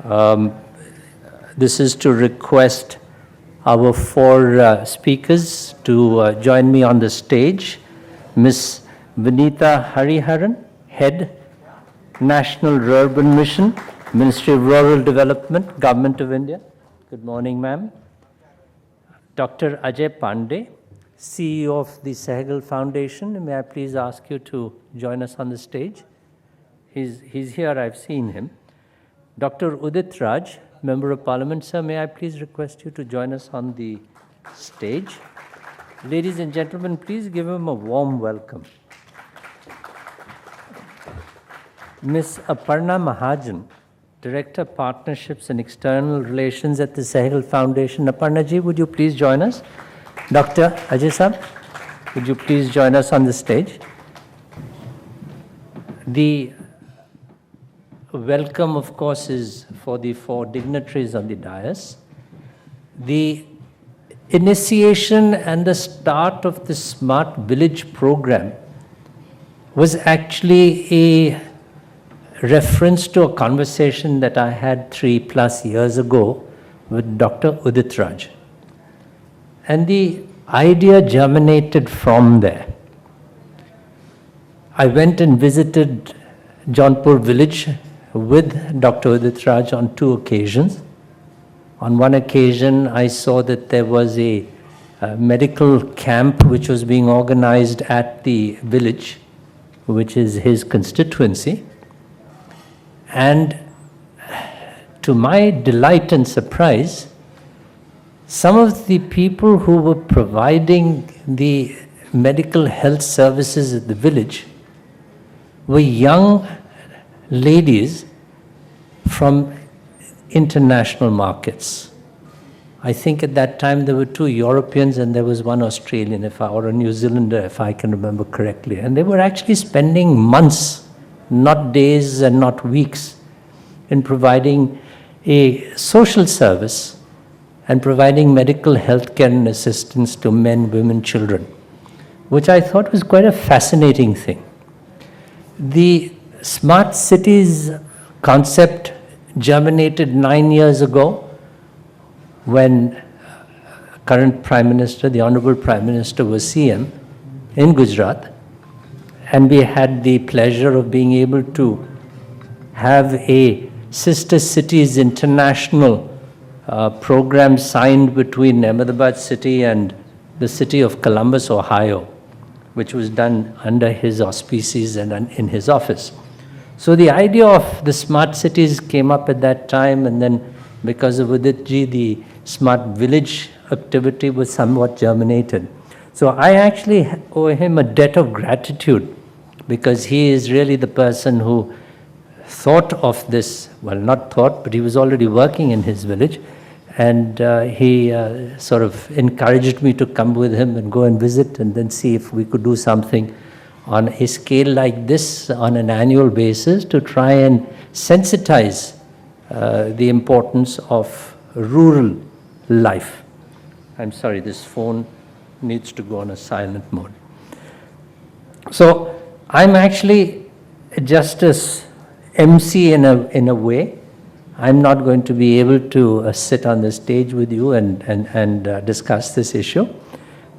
Um, this is to request our four speakers to join me on the stage. Ms. Vineeta Hariharan, Head, National Urban Mission, Ministry of Rural Development, Government of India. Good morning, ma'am. Dr. Ajay Pandey, CEO of the Sehgal Foundation. May I please ask you to join us on the stage? He's here, I've seen him. Dr. Udit Raj, Member of Parliament. Sir, may I please request you to join us on the stage? Ladies and gentlemen, please give him a warm welcome. Ms. Aparna Mahajan, Director, Partnerships and External Relations at the Sehgal Foundation. Aparna ji, would you please join us? Dr. Ajay Saab, would you please join us on the stage? The welcome, of course, is for the four dignitaries on the dais. The initiation and the start of the Smart Village program was actually a reference to a conversation that I had 3+ years ago with Dr. Udit Raj. And the idea germinated from there. I went and visited Jaunpur village with Dr. Udit Raj on 2 occasions. On one occasion, I saw that there was a medical camp which was being organized at the village, which is his constituency. And to my delight and surprise, some of the people who were providing the medical health services at the village were young ladies from international markets. I think at that time there were 2 Europeans and there was 1 Australian, or a New Zealander, if I can remember correctly. And they were actually spending months, not days and not weeks, in providing a social service and providing medical health care and assistance to men, women, children, which I thought was quite a fascinating thing. The smart cities concept germinated 9 years ago when current Prime Minister, the Honorable Prime Minister, was CM in Gujarat. And we had the pleasure of being able to have a Sister Cities International program signed between Ahmedabad city and the city of Columbus, Ohio, which was done under his auspices and in his office. So the idea of the smart cities came up at that time, and then because of Udit ji, the smart village activity was somewhat germinated. So I actually owe him a debt of gratitude, because he is really the person who thought of this, well, not thought, but he was already working in his village, and he sort of encouraged me to come with him and go and visit and then see if we could do something on a scale like this on an annual basis to try and sensitize the importance of rural life. I'm sorry, this phone needs to go on a silent mode. So I'm actually just as MC in a way. I'm not going to be able to sit on the stage with you and discuss this issue.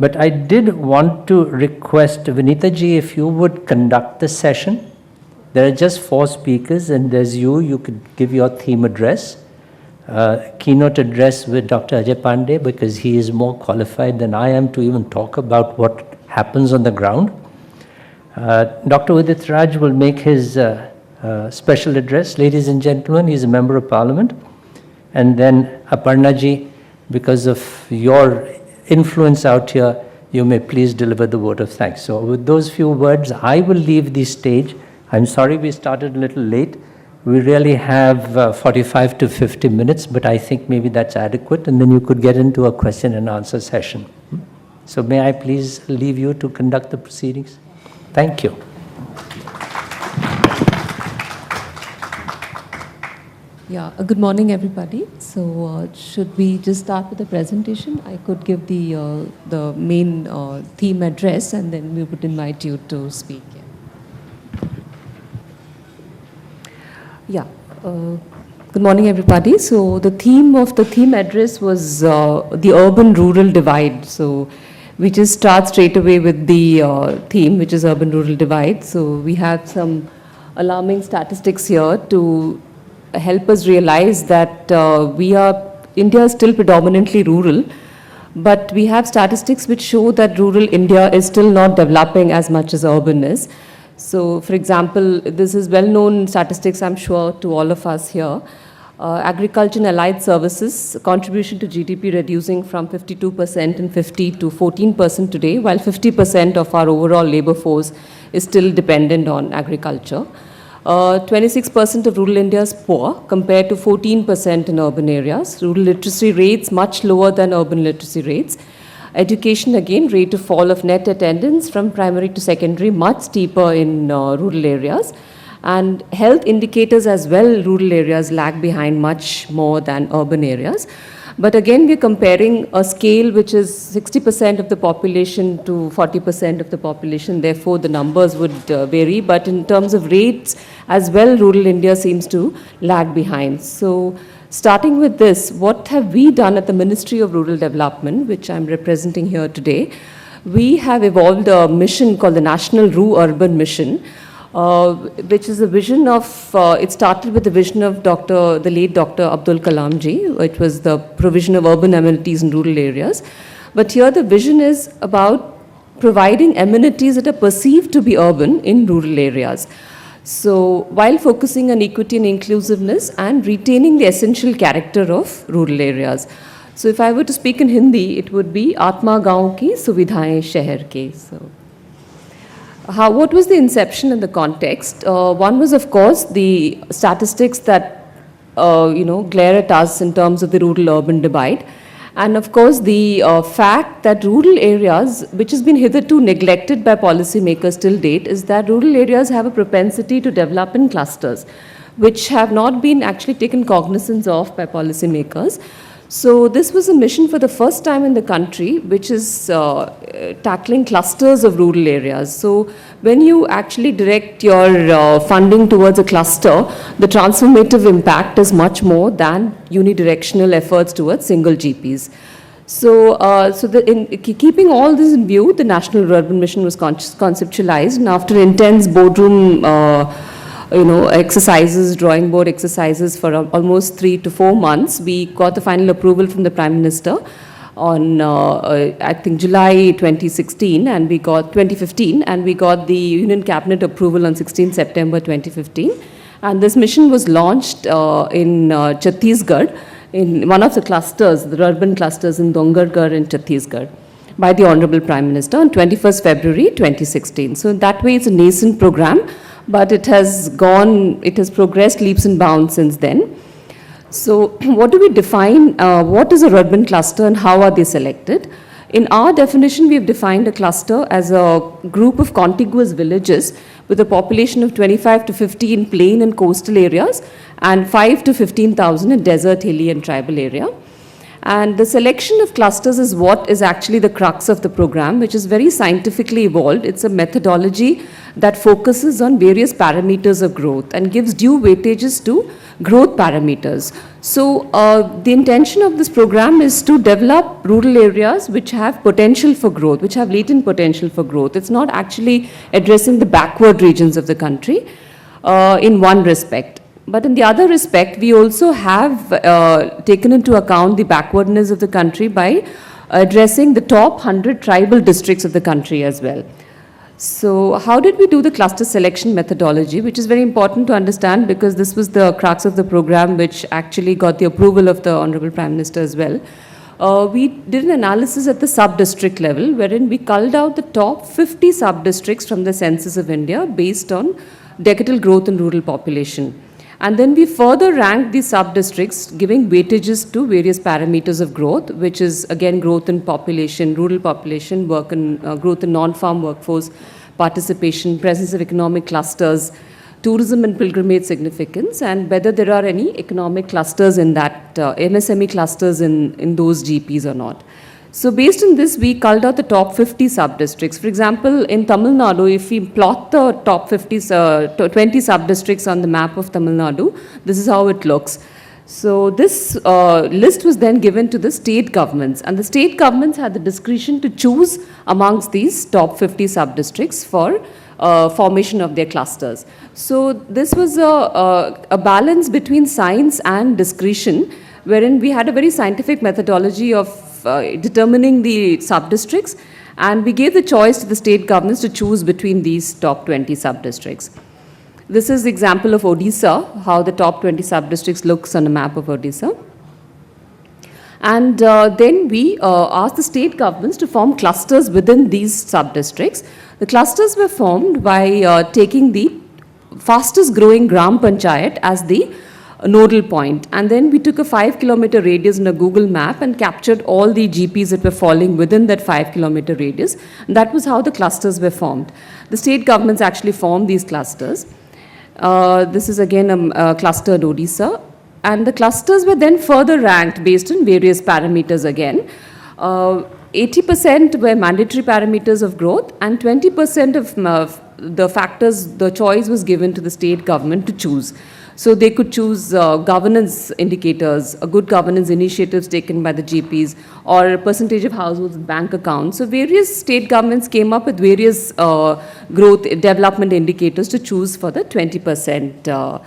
But I did want to request Vineeta ji, if you would conduct the session. There are just 4 speakers, and there's you could give your theme address. Keynote address with Dr. Ajay Pandey, because he is more qualified than I am to even talk about what happens on the ground. Dr. Udit Raj will make his special address. Ladies and gentlemen, he's a Member of Parliament. And then Aparna ji, because of your influence out here, you may please deliver the vote of thanks. So with those few words, I will leave the stage. I'm sorry we started a little late. We really have 45 to 50 minutes, but I think maybe that's adequate, and then you could get into a question and answer session. So may I please leave you to conduct the proceedings? Thank you. Yeah, good morning, everybody. So should we just start with the presentation? I could give the main theme address, and then we would invite you to speak. Yeah. Good morning, everybody. So the theme of the theme address was the urban-rural divide. So we just start straight away with the theme, which is urban-rural divide. So we have some alarming statistics here to help us realize that India is still predominantly rural, but we have statistics which show that rural India is still not developing as much as urban is. So, for example, this is well-known statistics, I'm sure, to all of us here. Agriculture and allied services contribution to GDP reducing from 52% in 50 to 14% today, while 50% of our overall labor force is still dependent on agriculture. 26% of rural India is poor compared to 14% in urban areas. Rural literacy rates much lower than urban literacy rates. Education, again, rate of fall of net attendance from primary to secondary much steeper in rural areas. And health indicators as well, rural areas lag behind much more than urban areas. But again, we're comparing a scale which is 60% of the population to 40% of the population. Therefore, the numbers would vary. But in terms of rates as well, rural India seems to lag behind. So starting with this, what have we done at the Ministry of Rural Development, which I'm representing here today? We have evolved a mission called the National Urban Mission, which is a vision of, it started with the vision of the late Dr. Abdul Kalam ji, which was the provision of urban amenities in rural areas. But here the vision is about providing amenities that are perceived to be urban in rural areas. So while focusing on equity and inclusiveness and retaining the essential character of rural areas. So if I were to speak in Hindi, it would be Atma Gaon ki Suvidhaएं Shehar ke. So what was the inception and the context? One was, of course, the statistics that glare at us in terms of the rural-urban divide, and of course the fact that rural areas, which has been hitherto neglected by policymakers till date, is that rural areas have a propensity to develop in clusters, which have not been actually taken cognizance of by policymakers. So this was a mission for the first time in the country, which is tackling clusters of rural areas. So when you actually direct your funding towards a cluster, the transformative impact is much more than unidirectional efforts towards single GPs. So, keeping all this in view, the National Urban Mission was conceptualized, and after intense boardroom exercises, drawing board exercises for almost 3 to 4 months, we got the final approval from the Prime Minister on, I think, July 2015, and we got the Union Cabinet approval on 16 September 2015. And this mission was launched in Chhattisgarh, in one of the clusters, the urban clusters in Dongargarh in Chhattisgarh, by the Honorable Prime Minister on 21st February 2016. So that way it's a nascent program, but it has progressed leaps and bounds since then. So what do we define, what is a urban cluster and how are they selected? In our definition, we have defined a cluster as a group of contiguous villages with a population of 25 to 50 in plain and coastal areas and 5 to 15,000 in desert, hilly and tribal area. And the selection of clusters is what is actually the crux of the program, which is very scientifically evolved. It's a methodology that focuses on various parameters of growth and gives due weightages to growth parameters. So the intention of this program is to develop rural areas which have potential for growth, which have latent potential for growth. It's not actually addressing the backward regions of the country in one respect. But in the other respect, we also have taken into account the backwardness of the country by addressing the top 100 tribal districts of the country as well. So how did we do the cluster selection methodology, which is very important to understand because this was the crux of the program which actually got the approval of the Honorable Prime Minister as well. We did an analysis at the sub-district level wherein we culled out the top 50 sub-districts from the census of India based on decadal growth in rural population. And then we further ranked the sub-districts, giving weightages to various parameters of growth, which is again growth in population, rural population, growth in non-farm workforce, participation, presence of economic clusters, tourism and pilgrimage significance, and whether there are any economic clusters in that, MSME clusters in those GPs or not. So based on this, we culled out the top 50 sub-districts. For example, in Tamil Nadu, if we plot the top 20 sub-districts on the map of Tamil Nadu, this is how it looks. So this list was then given to the state governments, and the state governments had the discretion to choose amongst these top 50 sub-districts for formation of their clusters. So this was a balance between science and discretion, wherein we had a very scientific methodology of determining the sub-districts, and we gave the choice to the state governments to choose between these top 20 sub-districts. This is the example of Odisha, how the top 20 sub-districts looks on a map of Odisha. And then we asked the state governments to form clusters within these sub-districts. The clusters were formed by taking the fastest growing Gram Panchayat as the nodal point. And then we took a 5-kilometer radius in a Google map and captured all the GPs that were falling within that 5-kilometer radius. And that was how the clusters were formed. The state governments actually formed these clusters. This is again a cluster in Odisha. And the clusters were then further ranked based on various parameters again. 80% were mandatory parameters of growth, and 20% of the factors, the choice was given to the state government to choose. So they could choose governance indicators, good governance initiatives taken by the GPs, or a percentage of households with bank accounts. So various state governments came up with various growth development indicators to choose for the 20%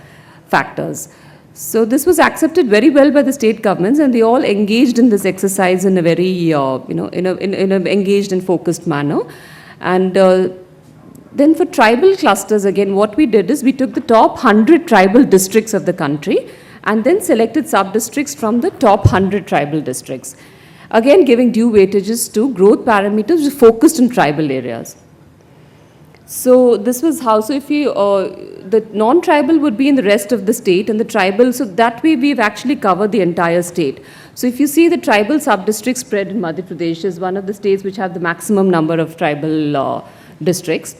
factors. So this was accepted very well by the state governments, and they all engaged in this exercise in a very, in a engaged and focused manner. And then for tribal clusters, again, what we did is we took the top 100 tribal districts of the country and then selected sub-districts from the top 100 tribal districts. Again, giving due weightages to growth parameters focused in tribal areas. So this was how, so if you, the non-tribal would be in the rest of the state, and the tribal, so that way we've actually covered the entire state. So if you see the tribal sub-district spread in Madhya Pradesh is one of the states which have the maximum number of tribal districts.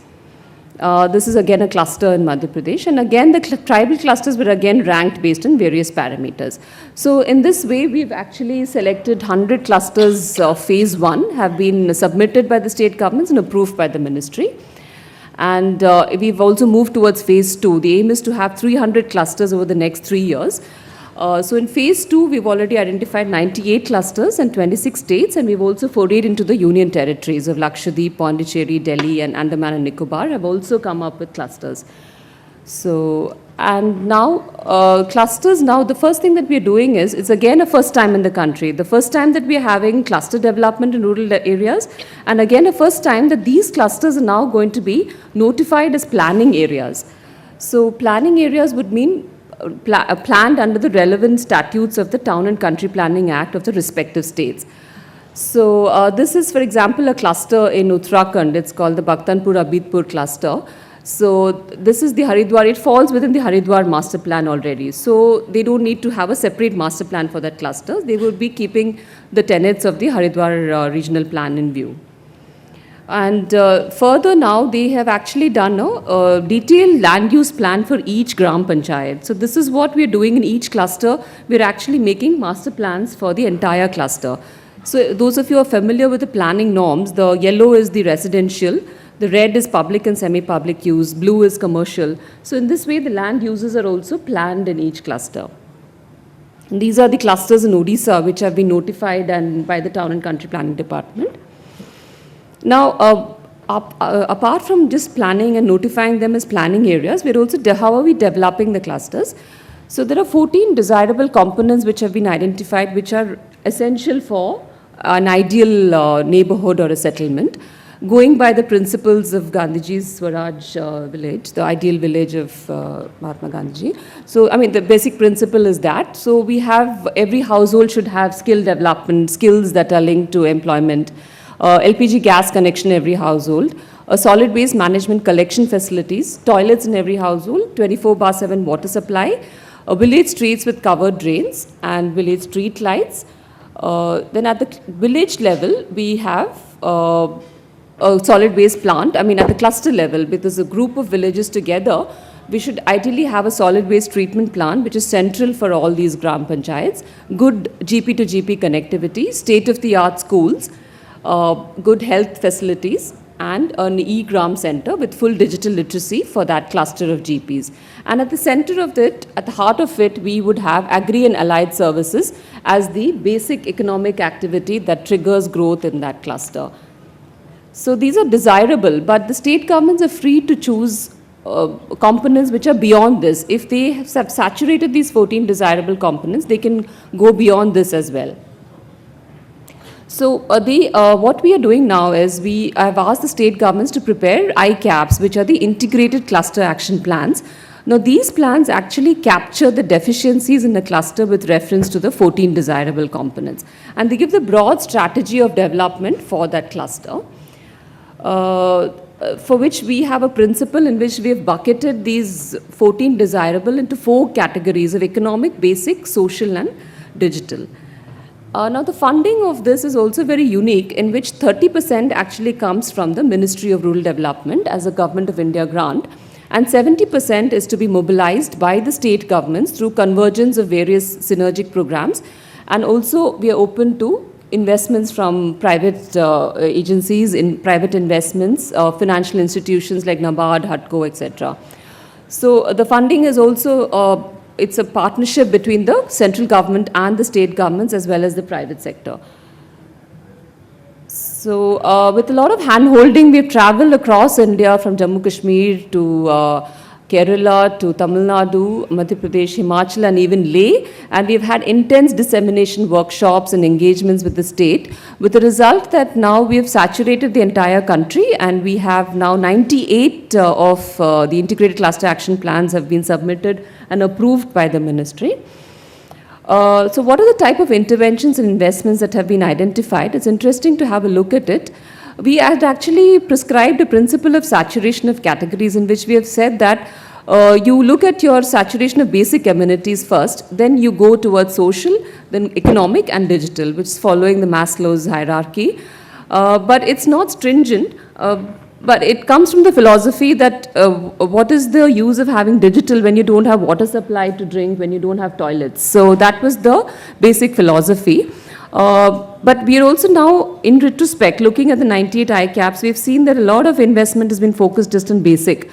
This is again a cluster in Madhya Pradesh, and again the tribal clusters were again ranked based on various parameters. So in this way we've actually selected 100 clusters of phase 1 have been submitted by the state governments and approved by the ministry. And we've also moved towards phase 2. The aim is to have 300 clusters over the next 3 years. So in phase 2, we've already identified 98 clusters and 26 states, and we've also forayed into the union territories of Lakshadweep, Pondicherry, Delhi, and Andaman and Nicobar have also come up with clusters. So, and now clusters, now the first thing that we're doing is, it's again a first time in the country, the first time that we're having cluster development in rural areas, and again a first time that these clusters are now going to be notified as planning areas. So planning areas would mean planned under the relevant statutes of the Town and Country Planning Act of the respective states. So this is, for example, a cluster in Uttarakhand. It's called the Bhakthanpur Abidpur cluster. So this is the Haridwar. It falls within the Haridwar master plan already. So they don't need to have a separate master plan for that cluster. They would be keeping the tenets of the Haridwar regional plan in view. And further now, they have actually done a detailed land use plan for each Gram Panchayat. So this is what we're doing in each cluster. We're actually making master plans for the entire cluster. So those of you who are familiar with the planning norms, the yellow is the residential, the red is public and semi-public use, blue is commercial. So in this way, the land uses are also planned in each cluster. And these are the clusters in Odisha, which have been notified and by the Town and Country Planning Department. Now, apart from just planning and notifying them as planning areas, we're also, how are we developing the clusters? So there are 14 desirable components which have been identified, which are essential for an ideal neighborhood or a settlement, going by the principles of Gandhiji's Swaraj village, the ideal village of Mahatma Gandhiji. So, I mean, the basic principle is that. So we have, every household should have skill development, skills that are linked to employment, LPG gas connection in every household, a solid waste management collection facilities, toilets in every household, 24/7 water supply, village streets with covered drains and village street lights. Then at the village level, we have a solid waste plant. I mean, at the cluster level, because a group of villages together, we should ideally have a solid waste treatment plant, which is central for all these Gram Panchayats, good GP to GP connectivity, state-of-the-art schools, good health facilities, and an e-gram center with full digital literacy for that cluster of GPs. And at the center of it, at the heart of it, we would have agri and allied services as the basic economic activity that triggers growth in that cluster. So these are desirable, but the state governments are free to choose components which are beyond this. If they have saturated these 14 desirable components, they can go beyond this as well. So what we are doing now is I've asked the state governments to prepare ICAPs, which are the integrated cluster action plans. Now these plans actually capture the deficiencies in the cluster with reference to the 14 desirable components. And they give the broad strategy of development for that cluster. For which we have a principle in which we have bucketed these 14 desirable into 4 categories of economic, basic, social and digital. Now the funding of this is also very unique, in which 30% actually comes from the Ministry of Rural Development as a Government of India grant, and 70% is to be mobilized by the state governments through convergence of various synergic programs, and also we are open to investments from private agencies, in private investments, financial institutions like NABARD, HUDCO, etc. So the funding is also, it's a partnership between the central government and the state governments as well as the private sector. So with a lot of hand-holding, we've traveled across India from Jammu Kashmir to Kerala to Tamil Nadu, Madhya Pradesh, Himachal and even Leh, and we've had intense dissemination workshops and engagements with the state, with the result that now we have saturated the entire country, and we have now 98 of the integrated cluster action plans have been submitted and approved by the ministry. So what are the type of interventions and investments that have been identified? It's interesting to have a look at it. We had actually prescribed a principle of saturation of categories, in which we have said that you look at your saturation of basic amenities first, then you go towards social, then economic and digital, which is following the Maslow's hierarchy. But it's not stringent, but it comes from the philosophy that what is the use of having digital when you don't have water supply to drink, when you don't have toilets. So that was the basic philosophy. But we are also now, in retrospect, looking at the 98 ICAPs, we've seen that a lot of investment has been focused just on basic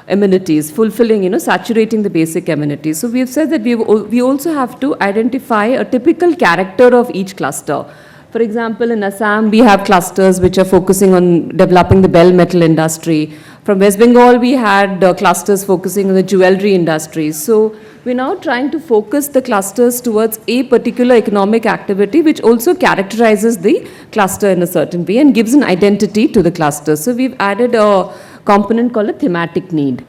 amenities, fulfilling, saturating the basic amenities. So we have said that we also have to identify a typical character of each cluster. For example, in Assam, we have clusters which are focusing on developing the Behl metal industry. From West Bengal, we had clusters focusing on the jewelry industry. So we're now trying to focus the clusters towards a particular economic activity, which also characterizes the cluster in a certain way and gives an identity to the cluster. So we've added a component called a thematic need.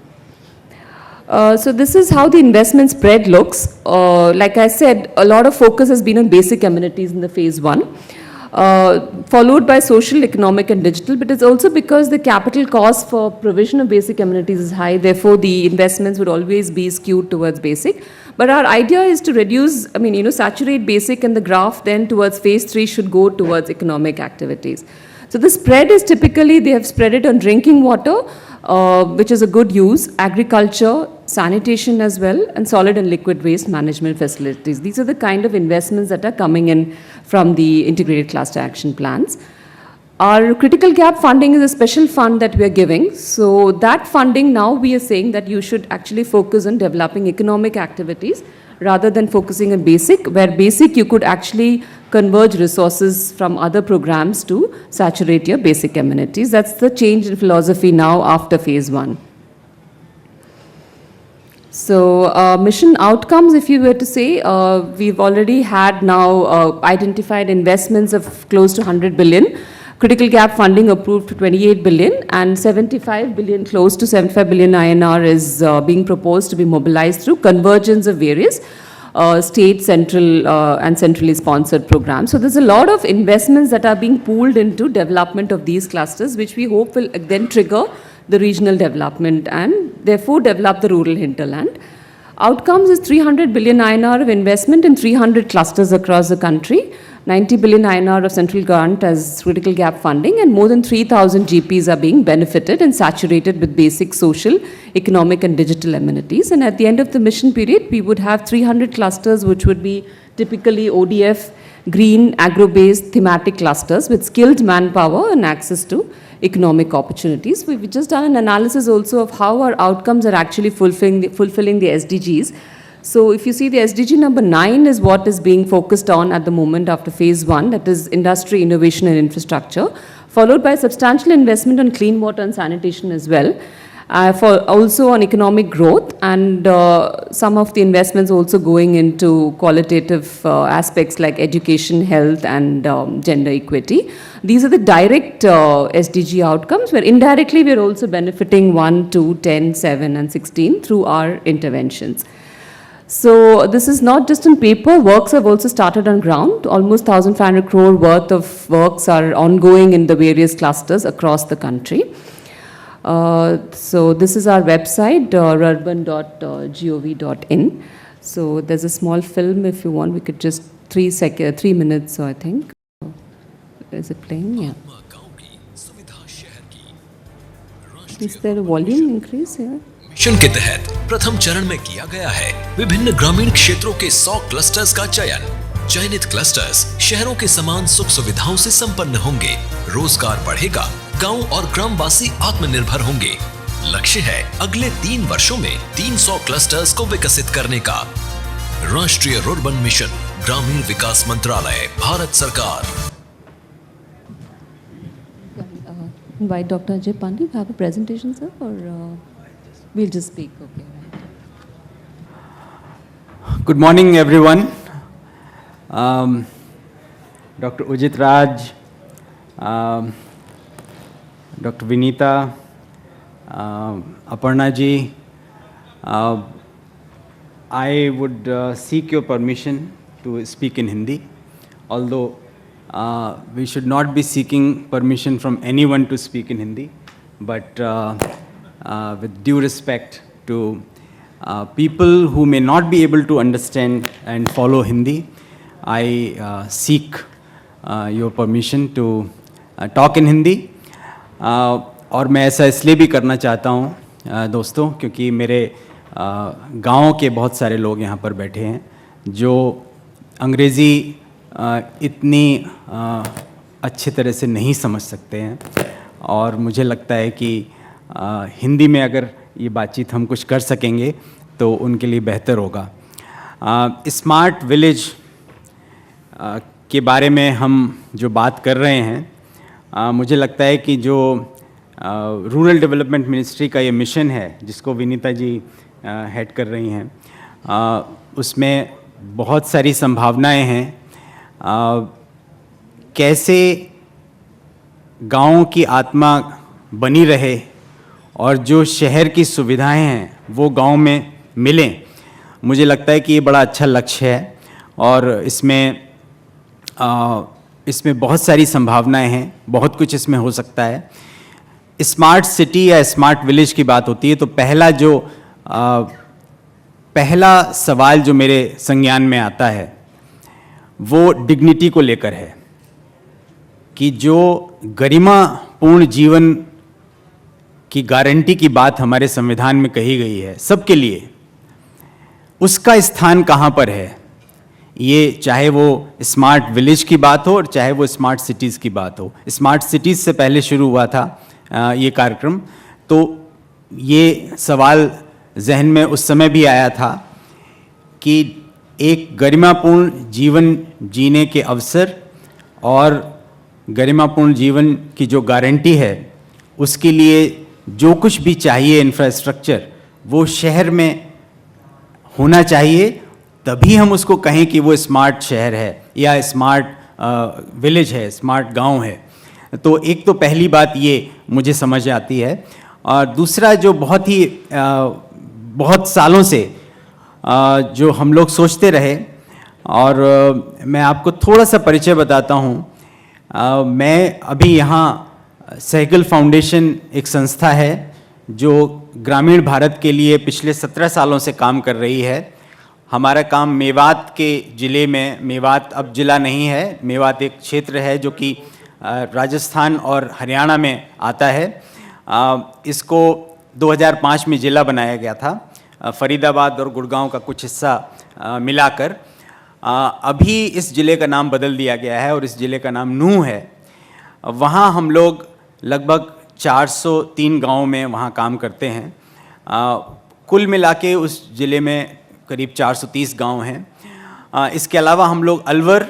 So this is how the investment spread looks. Like I said, a lot of focus has been on basic amenities in the phase 1. Followed by social, economic and digital, but it's also because the capital cost for provision of basic amenities is high, therefore the investments would always be skewed towards basic. But our idea is to reduce, saturate basic, and the graph then towards phase 3 should go towards economic activities. So the spread is typically, they have spread it on drinking water, which is a good use, agriculture, sanitation as well, and solid and liquid waste management facilities. These are the kind of investments that are coming in from the integrated cluster action plans. Our critical gap funding is a special fund that we are giving. So that funding now we are saying that you should actually focus on developing economic activities rather than focusing on basic, where basic you could actually converge resources from other programs to saturate your basic amenities. That's the change in philosophy now after phase 1. So mission outcomes, if you were to say, we've already had now identified investments of close to 100 billion. Critical gap funding approved to 28 billion, and 75 billion, close to 75 billion INR is being proposed to be mobilized through convergence of various state, central and centrally sponsored programs. So there's a lot of investments that are being pooled into development of these clusters, which we hope will then trigger the regional development and therefore develop the rural hinterland. Outcomes is 300 billion INR of investment in 300 clusters across the country, 90 billion INR of central grant as critical gap funding, and more than 3,000 GPs are being benefited and saturated with basic social, economic and digital amenities. And at the end of the mission period, we would have 300 clusters which would be typically ODF, green, agro-based thematic clusters with skilled manpower and access to economic opportunities. We've just done an analysis also of how our outcomes are actually fulfilling the SDGs. So if you see, the SDG number 9 is what is being focused on at the moment after phase 1, that is industry, innovation and infrastructure, followed by substantial investment on clean water and sanitation as well. For also on economic growth, and some of the investments also going into qualitative aspects like education, health and gender equity. These are the direct SDG outcomes, where indirectly we are also benefiting 1, 2, 10, 7 and 16 through our interventions. So this is not just on paper, works have also started on ground. Almost 1,500 crore worth of works are ongoing in the various clusters across the country. So this is our website, urban.gov.in. So there's a small film, if you want, we could just 3 minutes, so I think. Is it playing? Yeah. Is there a volume increase here? Mission के तहत प्रथम चरण में किया गया है विभिन्न ग्रामीण क्षेत्रों के 100 क्लस्टर्स का चयन। चयनित क्लस्टर्स शहरों के समान सुख सुविधाओं से संपन्न होंगे, रोजगार बढ़ेगा, गांव और ग्रामवासी आत्मनिर्भर होंगे। लक्ष्य है अगले 3 वर्षों में 300 क्लस्टर्स को विकसित करने का। राष्ट्रीय रुर्बन मिशन, ग्रामीण विकास मंत्रालय, भारत सरकार। Invite Dr. Ajay Pandey. You have a presentation, sir, or we'll just speak? Okay. Good morning, everyone. Dr. Udit Raj, Dr. Vineeta, Aparna ji, I would seek your permission to speak in Hindi, although we should not be seeking permission from anyone to speak in Hindi, but with due respect to people who may not be able to understand and follow Hindi, I seek your permission to talk in Hindi. और मैं ऐसा इसलिए भी करना चाहता हूँ दोस्तों, क्योंकि मेरे गाँव के बहुत सारे लोग यहाँ पर बैठे हैं जो अंग्रेज़ी इतनी अच्छी तरह से नहीं समझ सकते हैं, और मुझे लगता है कि हिंदी में अगर ये बातचीत हम कुछ कर सकेंगे तो उनके लिए बेहतर होगा। स्मार्ट विलेज के बारे में हम जो बात कर रहे हैं, मुझे लगता है कि जो रूरल डेवलपमेंट मिनिस्ट्री का ये मिशन है जिसको विनीता जी हेड कर रही हैं, उसमें बहुत सारी संभावनाएं हैं। कैसे गाँव की आत्मा बनी रहे और जो शहर की सुविधाएं हैं वो गांव में मिलें, मुझे लगता है कि ये बड़ा अच्छा लक्ष्य है और इसमें बहुत सारी संभावनाएं हैं, बहुत कुछ इसमें हो सकता है। स्मार्ट सिटी या स्मार्ट विलेज की बात होती है तो पहला सवाल जो मेरे संज्ञान में आता है वो डिग्निटी को लेकर है कि जो गरिमापूर्ण जीवन की गारंटी की बात हमारे संविधान में कही गई है सबके लिए, उसका स्थान कहाँ पर है। ये चाहे वो स्मार्ट विलेज की बात हो और चाहे वो स्मार्ट सिटीज़ की बात हो। स्मार्ट सिटीज़ से पहले शुरू हुआ था ये कार्यक्रम, तो ये सवाल जहन में उस समय भी आया था कि एक गरिमापूर्ण जीवन जीने के अवसर और गरिमापूर्ण जीवन की जो गारंटी है उसके लिए जो कुछ भी चाहिए इंफ्रास्ट्रक्चर वो शहर में होना चाहिए, तभी हम उसको कहें कि वो स्मार्ट शहर है या स्मार्ट विलेज है, स्मार्ट गांव है। तो एक तो पहली बात ये मुझे समझ आती है, और दूसरा जो बहुत सालों से जो हम लोग सोचते रहे, और मैं आपको थोड़ा सा परिचय बताता हूँ। मैं अभी यहाँ सहगल फाउंडेशन एक संस्था है जो ग्रामीण भारत के लिए पिछले 17 सालों से काम कर रही है। हमारा काम मेवात के ज़िले में, मेवात अब ज़िला नहीं है, मेवात एक क्षेत्र है जो कि राजस्थान और हरियाणा में आता है। इसको 2005 में ज़िला बनाया गया था, फरीदाबाद और गुड़गांव का कुछ हिस्सा मिलाकर। अभी इस ज़िले का नाम बदल दिया गया है और इस ज़िले का नाम नूह है। वहाँ हम लोग लगभग 403 गाँव में वहाँ काम करते हैं। कुल मिला के उस ज़िले में करीब 430 गांव हैं। इसके अलावा हम लोग अलवर,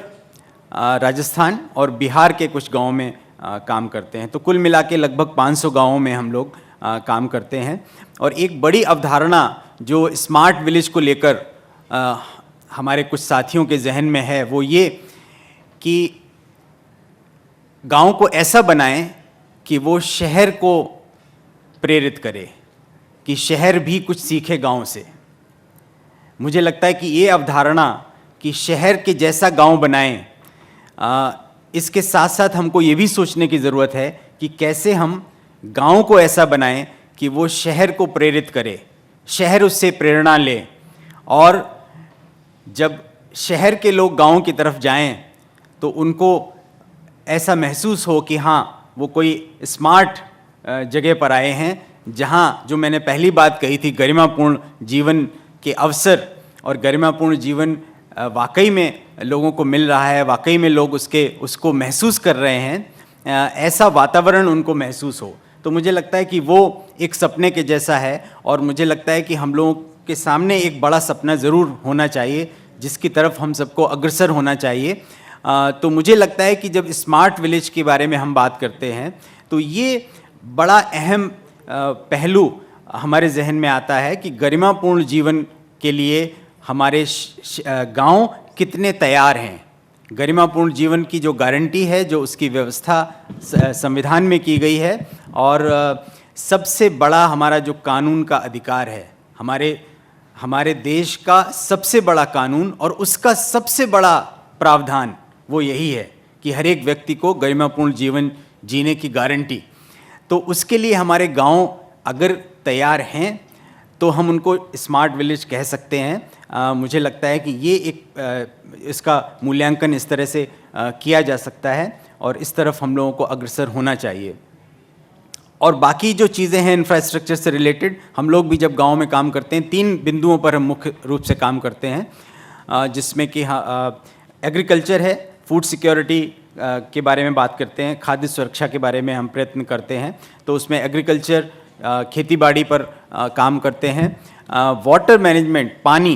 राजस्थान और बिहार के कुछ गांवों में काम करते हैं। तो कुल मिला के लगभग 500 गांवों में हम लोग काम करते हैं। और एक बड़ी अवधारणा जो स्मार्ट विलेज को लेकर हमारे कुछ साथियों के जहन में है वो ये कि गांव को ऐसा बनाएं कि वो शहर को प्रेरित करे, कि शहर भी कुछ सीखे गांव से। मुझे लगता है कि ये अवधारणा कि शहर के जैसा गांव बनाएं, इसके साथ साथ हमको ये भी सोचने की ज़रूरत है कि कैसे हम गांव को ऐसा बनाएं कि वो शहर को प्रेरित करे, शहर उससे प्रेरणा ले। और जब शहर के लोग गांव की तरफ जाएं तो उनको ऐसा महसूस हो कि हाँ वो कोई स्मार्ट जगह पर आए हैं, जहाँ जो मैंने पहली बात कही थी, गरिमापूर्ण जीवन के अवसर और गरिमापूर्ण जीवन वाकई में लोगों को मिल रहा है, वाकई में लोग उसको महसूस कर रहे हैं, ऐसा वातावरण उनको महसूस हो। तो मुझे लगता है कि वो एक सपने के जैसा है और मुझे लगता है कि हम लोगों के सामने एक बड़ा सपना ज़रूर होना चाहिए जिसकी तरफ हम सबको अग्रसर होना चाहिए। तो मुझे लगता है कि जब स्मार्ट विलेज के बारे में हम बात करते हैं तो ये बड़ा अहम पहलू हमारे जहन में आता है कि गरिमापूर्ण जीवन के लिए हमारे गांव कितने तैयार हैं। गरिमापूर्ण जीवन की जो गारंटी है, जो उसकी व्यवस्था संविधान में की गई है, और सबसे बड़ा हमारा जो कानून का अधिकार है, हमारे देश का सबसे बड़ा कानून और उसका सबसे बड़ा प्रावधान वो यही है कि हर एक व्यक्ति को गरिमापूर्ण जीवन जीने की गारंटी। तो उसके लिए हमारे गांव अगर तैयार हैं तो हम उनको स्मार्ट विलेज कह सकते हैं। मुझे लगता है कि ये इसका मूल्यांकन इस तरह से किया जा सकता है और इस तरफ हम लोगों को अग्रसर होना चाहिए। और बाकी जो चीज़ें हैं इंफ्रास्ट्रक्चर से रिलेटेड, हम लोग भी जब गांव में काम करते हैं 3 बिंदुओं पर हम मुख्य रूप से काम करते हैं, जिसमें कि एग्रीकल्चर है, फूड सिक्योरिटी के बारे में बात करते हैं, खाद्य सुरक्षा के बारे में हम प्रयत्न करते हैं। तो उसमें एग्रीकल्चर, खेती बाड़ी पर काम करते हैं। वाटर मैनेजमेंट, पानी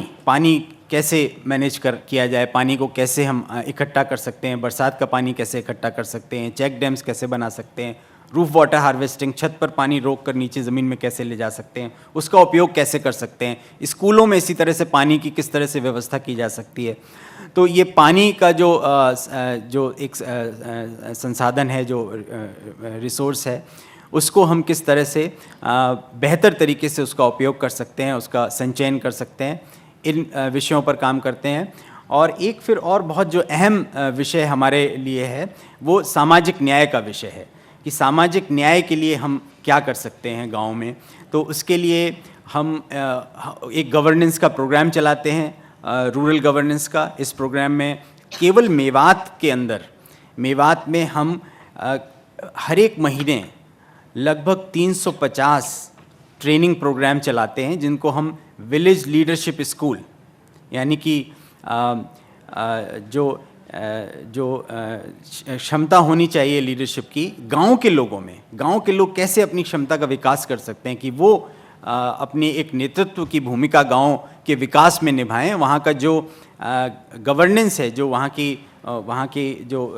कैसे मैनेज किया जाए, पानी को कैसे हम इकट्ठा कर सकते हैं, बरसात का पानी कैसे इकट्ठा कर सकते हैं, चेक डैम्स कैसे बना सकते हैं, रूफ वाटर हार्वेस्टिंग, छत पर पानी रोक कर नीचे ज़मीन में कैसे ले जा सकते हैं, उसका उपयोग कैसे कर सकते हैं, स्कूलों में इसी तरह से पानी की किस तरह से व्यवस्था की जा सकती है। तो ये पानी का जो एक संसाधन है, जो रिसोर्स है, उसको हम किस तरह से बेहतर तरीके से उसका उपयोग कर सकते हैं, उसका संचयन कर सकते हैं, इन विषयों पर काम करते हैं। और एक फिर और बहुत जो अहम विषय हमारे लिए है वो सामाजिक न्याय का विषय है कि सामाजिक न्याय के लिए हम क्या कर सकते हैं गांव में। तो उसके लिए हम एक गवर्नेंस का प्रोग्राम चलाते हैं, रूरल गवर्नेंस का। इस प्रोग्राम में केवल मेवात में हम हर एक महीने लगभग 350 ट्रेनिंग प्रोग्राम चलाते हैं, जिनको हम विलेज लीडरशिप स्कूल, यानी कि जो क्षमता होनी चाहिए लीडरशिप की गांव के लोगों में, गांव के लोग कैसे अपनी क्षमता का विकास कर सकते हैं कि वो अपनी एक नेतृत्व की भूमिका गांव के विकास में निभाएं। वहाँ का जो गवर्नेंस है, जो वहाँ की जो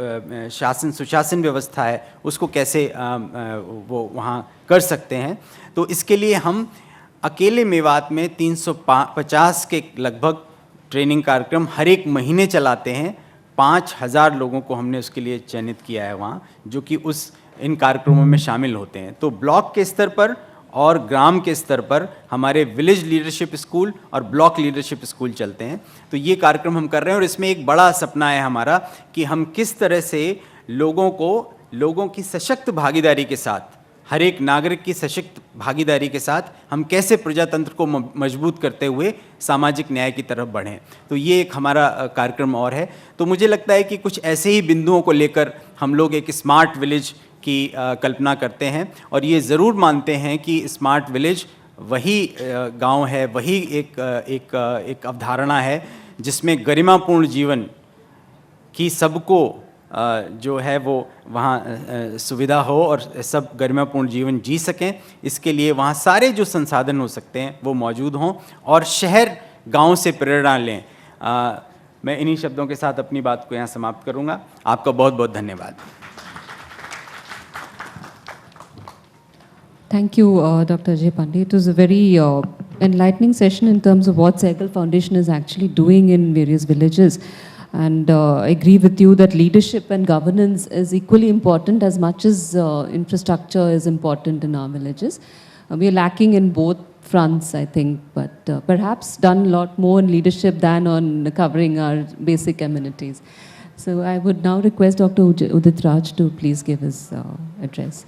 सुशासन व्यवस्था है, उसको कैसे वो वहाँ कर सकते हैं। तो इसके लिए हम अकेले मेवात में 350 के लगभग ट्रेनिंग कार्यक्रम हर एक महीने चलाते हैं। 5000 लोगों को हमने उसके लिए चयनित किया है वहाँ, जो कि इन कार्यक्रमों में शामिल होते हैं। तो ब्लॉक के स्तर पर और ग्राम के स्तर पर हमारे विलेज लीडरशिप स्कूल और ब्लॉक लीडरशिप स्कूल चलते हैं। तो ये कार्यक्रम हम कर रहे हैं और इसमें एक बड़ा सपना है हमारा कि हम किस तरह से लोगों की सशक्त भागीदारी के साथ, हर एक नागरिक की सशक्त भागीदारी के साथ हम कैसे प्रजातंत्र को मजबूत करते हुए सामाजिक न्याय की तरफ बढ़ें। तो ये एक हमारा कार्यक्रम और है। तो मुझे लगता है कि कुछ ऐसे ही बिंदुओं को लेकर हम लोग एक स्मार्ट विलेज की कल्पना करते हैं और ये ज़रूर मानते हैं कि स्मार्ट विलेज वही गांव है, वही एक अवधारणा है जिसमें गरिमापूर्ण जीवन की सबको जो है वो वहाँ सुविधा हो और सब गरिमापूर्ण जीवन जी सकें, इसके लिए वहाँ सारे जो संसाधन हो सकते हैं वो मौजूद हों और शहर गांव से प्रेरणा लें। मैं इन्हीं शब्दों के साथ अपनी बात को यहाँ समाप्त करूँगा। आपका बहुत बहुत धन्यवाद। Thank you, Dr. Ajay Pandey. It was a very enlightening session in terms of what Sehgal Foundation is actually doing in various villages. And I agree with you that leadership and governance is equally important as much as infrastructure is important in our villages. We are lacking in both fronts, I think, but perhaps done a lot more in leadership than on covering our basic amenities. So I would now request Dr. Udit Raj to please give his address.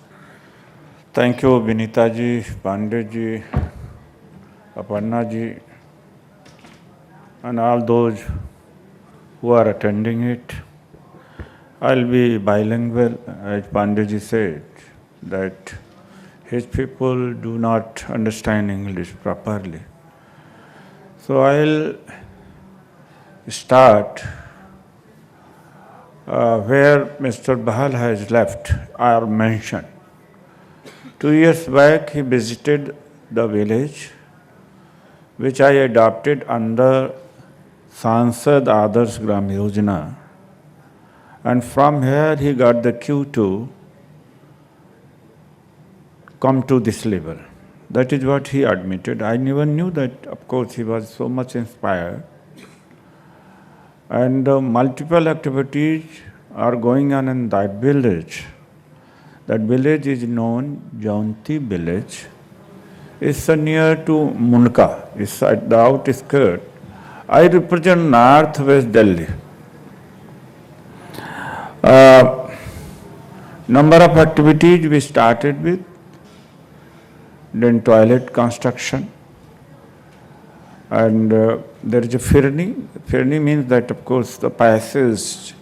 Thank you, Vineeta ji, Pandey ji, Aparna ji, and all those who are attending it. I'll be bilingual, as Pandey ji said, that his people do not understand English properly. So I'll start where Mr. Behl has left or mentioned. 2 years back, he visited the village, which I adopted under Sansad Adarsh Gram Yojana. And from here, he got the cue to come to this level. That is what he admitted. I never knew that, of course, he was so much inspired. And multiple activities are going on in that village. That village is known Jaunti village. It's near to Munka. It's at the outskirt. I represent northwest Delhi. Number of activities we started with, then toilet construction, and there is a firni. Firni means that, of course, the passage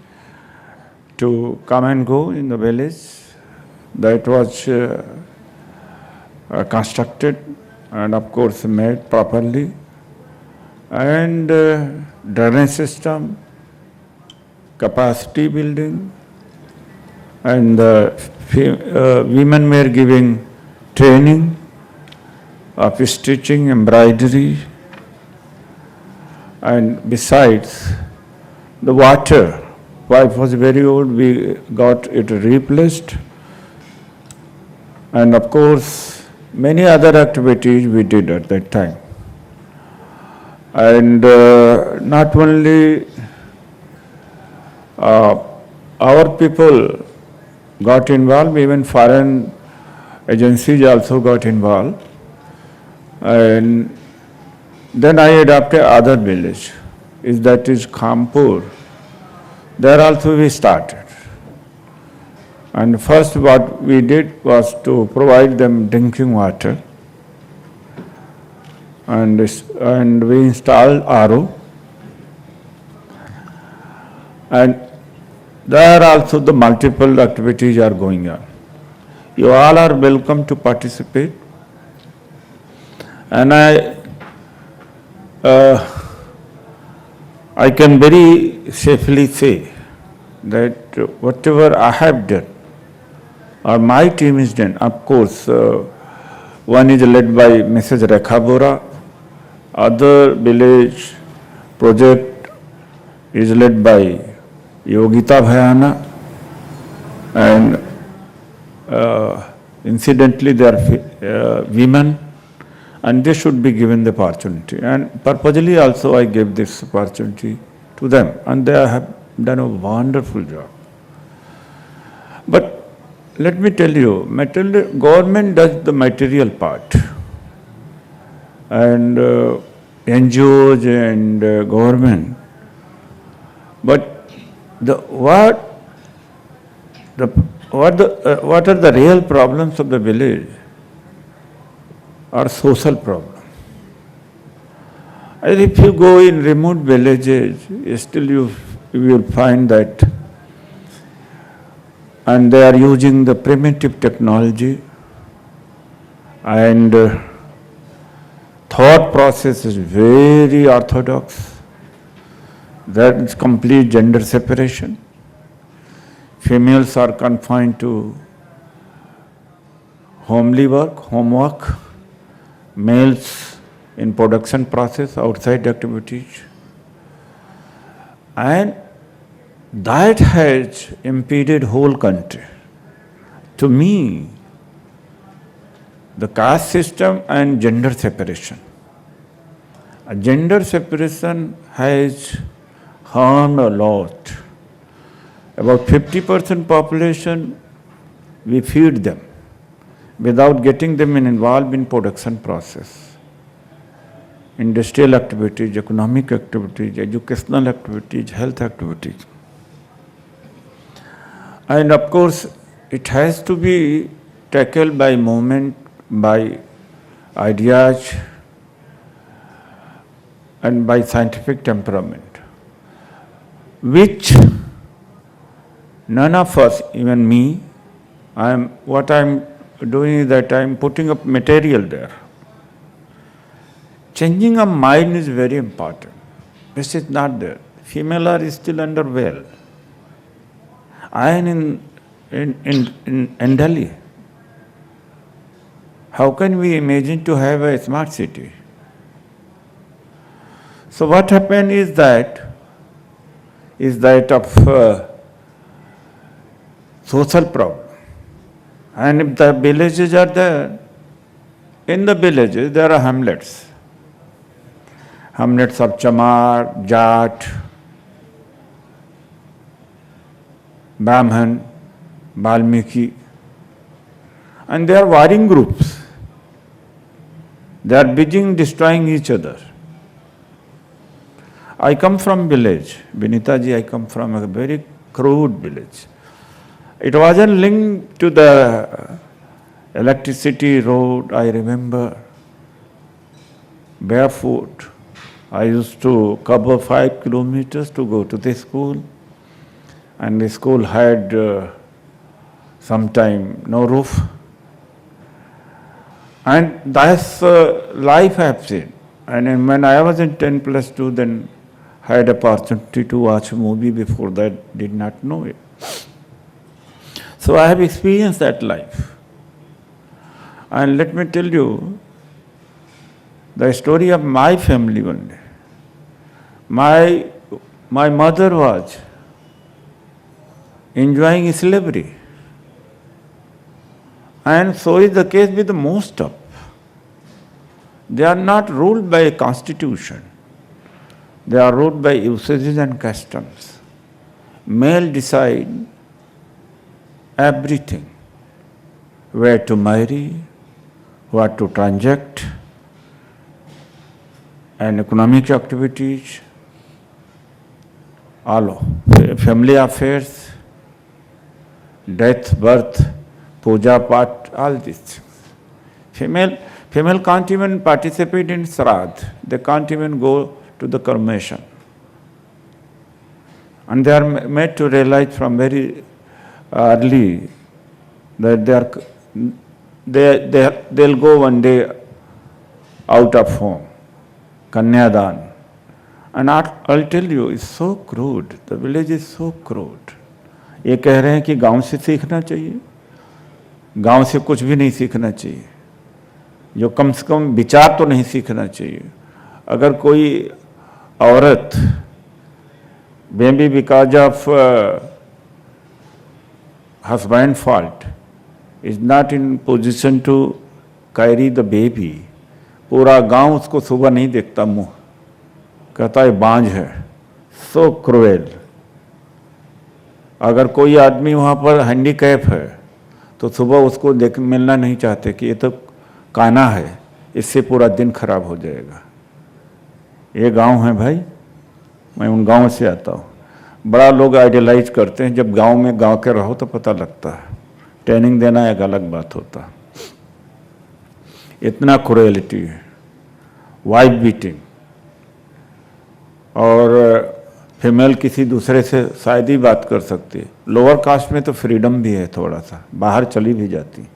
to come and go in the village. That was constructed and, of course, made properly. And drainage system, capacity building, and women were giving training of stitching, embroidery, and besides, the water pipe was very old, we got it replaced. And of course, many other activities we did at that time. And not only our people got involved, even foreign agencies also got involved. And then I adopted other village, that is Khampur. There also we started. And first what we did was to provide them drinking water. And we installed RO. And there also the multiple activities are going on. You all are welcome to participate. And I can very safely say that whatever I have done, or my team is done, of course, one is led by Mrs. Rekha Bora, other village project is led by Yogita Bhayana, and incidentally they are women, and they should be given the opportunity. And purposely also I gave this opportunity to them, and they have done a wonderful job. But let me tell you, government does the material part, and NGOs and government. But what are the real problems of the village are social problems. And if you go in remote villages, still you will find that, and they are using the primitive technology, and thought process is very orthodox. That is complete gender separation. Females are confined to homely work, homework. Males in production process, outside activities. And that has impeded whole country. To me, the caste system and gender separation. A gender separation has harmed a lot. About 50% population, we feed them without getting them involved in production process. Industrial activities, economic activities, educational activities, health activities. And of course, it has to be tackled by movement, by ideas, and by scientific temperament, which none of us, even me, what I'm doing is that I'm putting up material there. Changing a mind is very important. This is not there. Female are still under veil. I am in Delhi. How can we imagine to have a smart city? So what happened is that of social problem. And if the villages are there, in the villages there are hamlets. Hamlets of Chamar, Jat, Brahman, Valmiki, and they are warring groups. They are busy destroying each other. I come from village, Vineeta ji, I come from a very crude village. It wasn't linked to the electricity, road, I remember. Barefoot. I used to cover 5 kilometers to go to the school. And the school had sometime no roof. And that's life I've seen. And when I was in 10+2, then I had opportunity to watch a movie. Before that, did not know it. So I have experienced that life. And let me tell you the story of my family one day. My mother was enjoying slavery. And so is the case with the most of. They are not ruled by a constitution. They are ruled by usages and customs. Male decide everything. Where to marry, what to transact, and economic activities, all family affairs, death, birth, puja, path, all this. Female can't even participate in Sraddh. They can't even go to the cremation. And they are made to realize from very early that they'll go one day out of home. Kanyadan. And I'll tell you, it's so crude. The village is so crude. ये कह रहे हैं कि गांव से सीखना चाहिए. गांव से कुछ भी नहीं सीखना चाहिए. जो कम से कम विचार तो नहीं सीखना चाहिए. अगर कोई औरत maybe because of husband fault is not in position to carry the baby, पूरा गांव उसको सुबह नहीं देखता मुंह, कहता है बांझ है. सो क्रूएल. अगर कोई आदमी वहाँ पर हैंडीकैप है तो सुबह उसको मिलना नहीं चाहते कि ये तो काना है, इससे पूरा दिन खराब हो जाएगा. ये गांव है भाई, मैं उन गांव से आता हूँ. बड़ा लोग आइडियलाइज करते हैं, जब गांव में गांव के रहो तो पता लगता है. ट्रेनिंग देना एक अलग बात होता. इतना क्रूएलिटी है. Wife beating. और फीमेल किसी दूसरे से शायद ही बात कर सकती है. लोअर कास्ट में तो फ्रीडम भी है, थोड़ा सा बाहर चली भी जाती.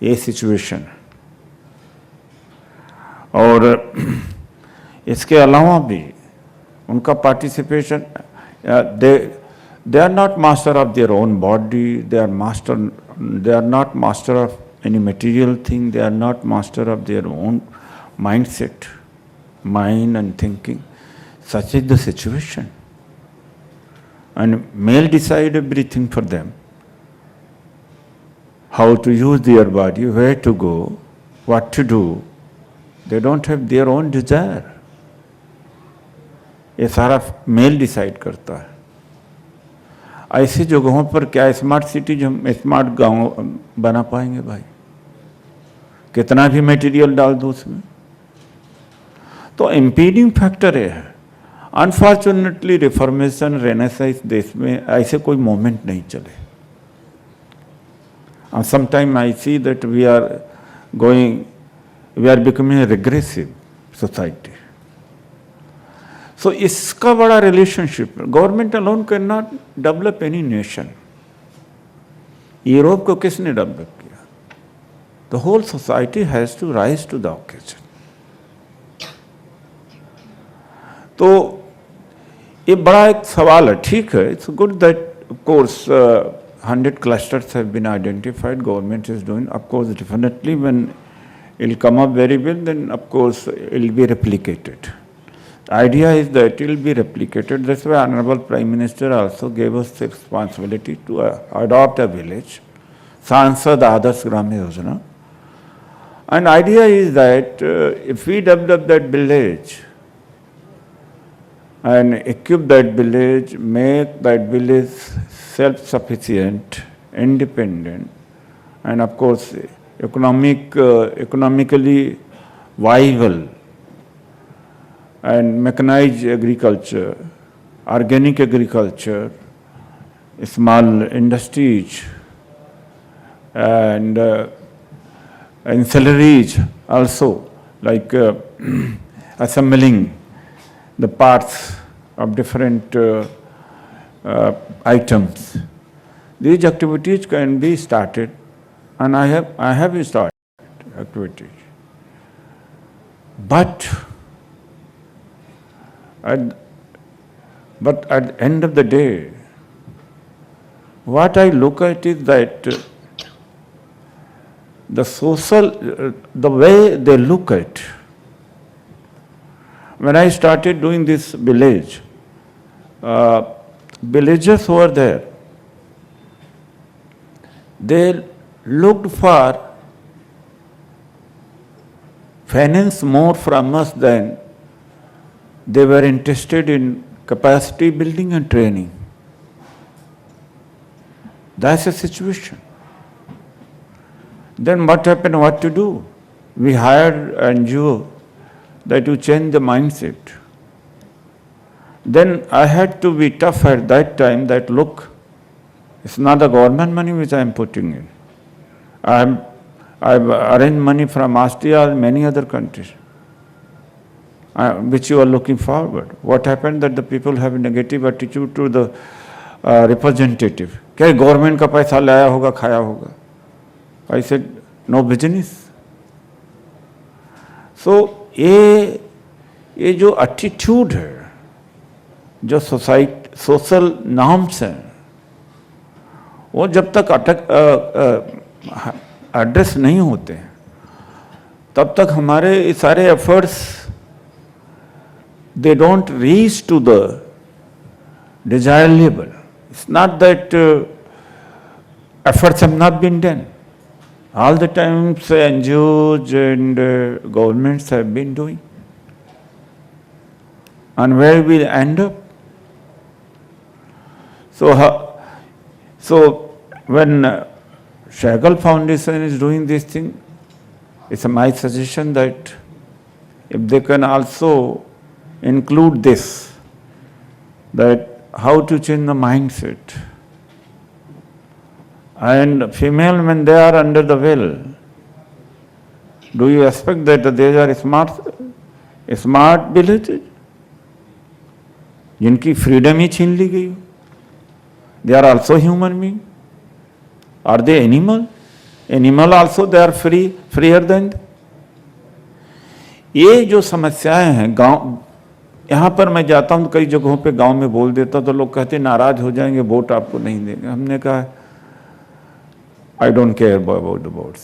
ये सिचुएशन. और इसके अलावा भी उनका participation, they are not master of their own body, they are not master of any material thing, they are not master of their own mindset, mind and thinking. Such is the situation. And male decide everything for them. How to use their body, where to go, what to do. They don't have their own desire. ये सारा mail decide करता है. ऐसी जगहों पर क्या smart city, हम smart गांव बना पाएंगे भाई? कितना भी मटेरियल डाल दो उसमें. तो इम्पीडिंग फैक्टर है. अनफॉर्चुनेटली रिफॉर्मेशन रेनेसांस देश में ऐसे कोई मोमेंट नहीं चले. And sometimes I see that we are becoming a regressive society. So इसका बड़ा relationship. Government alone cannot develop any nation. Europe को किसने डेवलप किया? The whole society has to rise to the occasion. तो ये बड़ा एक सवाल है. ठीक है, it's good that of course 100 clusters have been identified, government is doing. Of course, definitely when it will come up very well, then of course it will be replicated. The idea is that it will be replicated. That's why Honorable Prime Minister also gave us the responsibility to adopt a village, Sansad Adarsh Gram Yojana. And idea is that if we develop that village and equip that village, make that village self-sufficient, independent, and of course economically viable, and mechanized agriculture, organic agriculture, small industries, and ancillaries also, like assembling the parts of different items. These activities can be started, and I have started activities. But at the end of the day, what I look at is that the social, the way they look at. When I started doing this village, villagers over there, they looked for finance more from us than they were interested in capacity building and training. That's the situation. Then what happened, what to do? We hired NGO that to change the mindset. Then I had to be tough at that time that look, it's not the government money which I am putting in. I've arranged money from Austria and many other countries, which you are looking forward. What happened that the people have a negative attitude to the representative. क्या government का पैसा लाया होगा, खाया होगा? I said, no business. So ये जो attitude है, जो सोशल नॉर्म्स हैं, वो जब तक एड्रेस नहीं होते हैं, तब तक हमारे सारे efforts they don't reach to the desired level. It's not that efforts have not been done. All the time NGOs and governments have been doing. And where we end up? So when Sehgal Foundation is doing this thing, it's my suggestion that if they can also include this, that how to change the mindset. And female, when they are under the veil, do you expect that they are smart villages? जिनकी freedom ही छीन ली गई हो. They are also human beings. Are they animal? Animal also they are freer than. ये जो समस्याएं हैं गांव यहाँ पर मैं जाता हूँ कई जगहों पे गांव में बोल देता तो लोग कहते नाराज हो जाएंगे, वोट आपको नहीं देंगे। हमने कहा I don't care about the votes,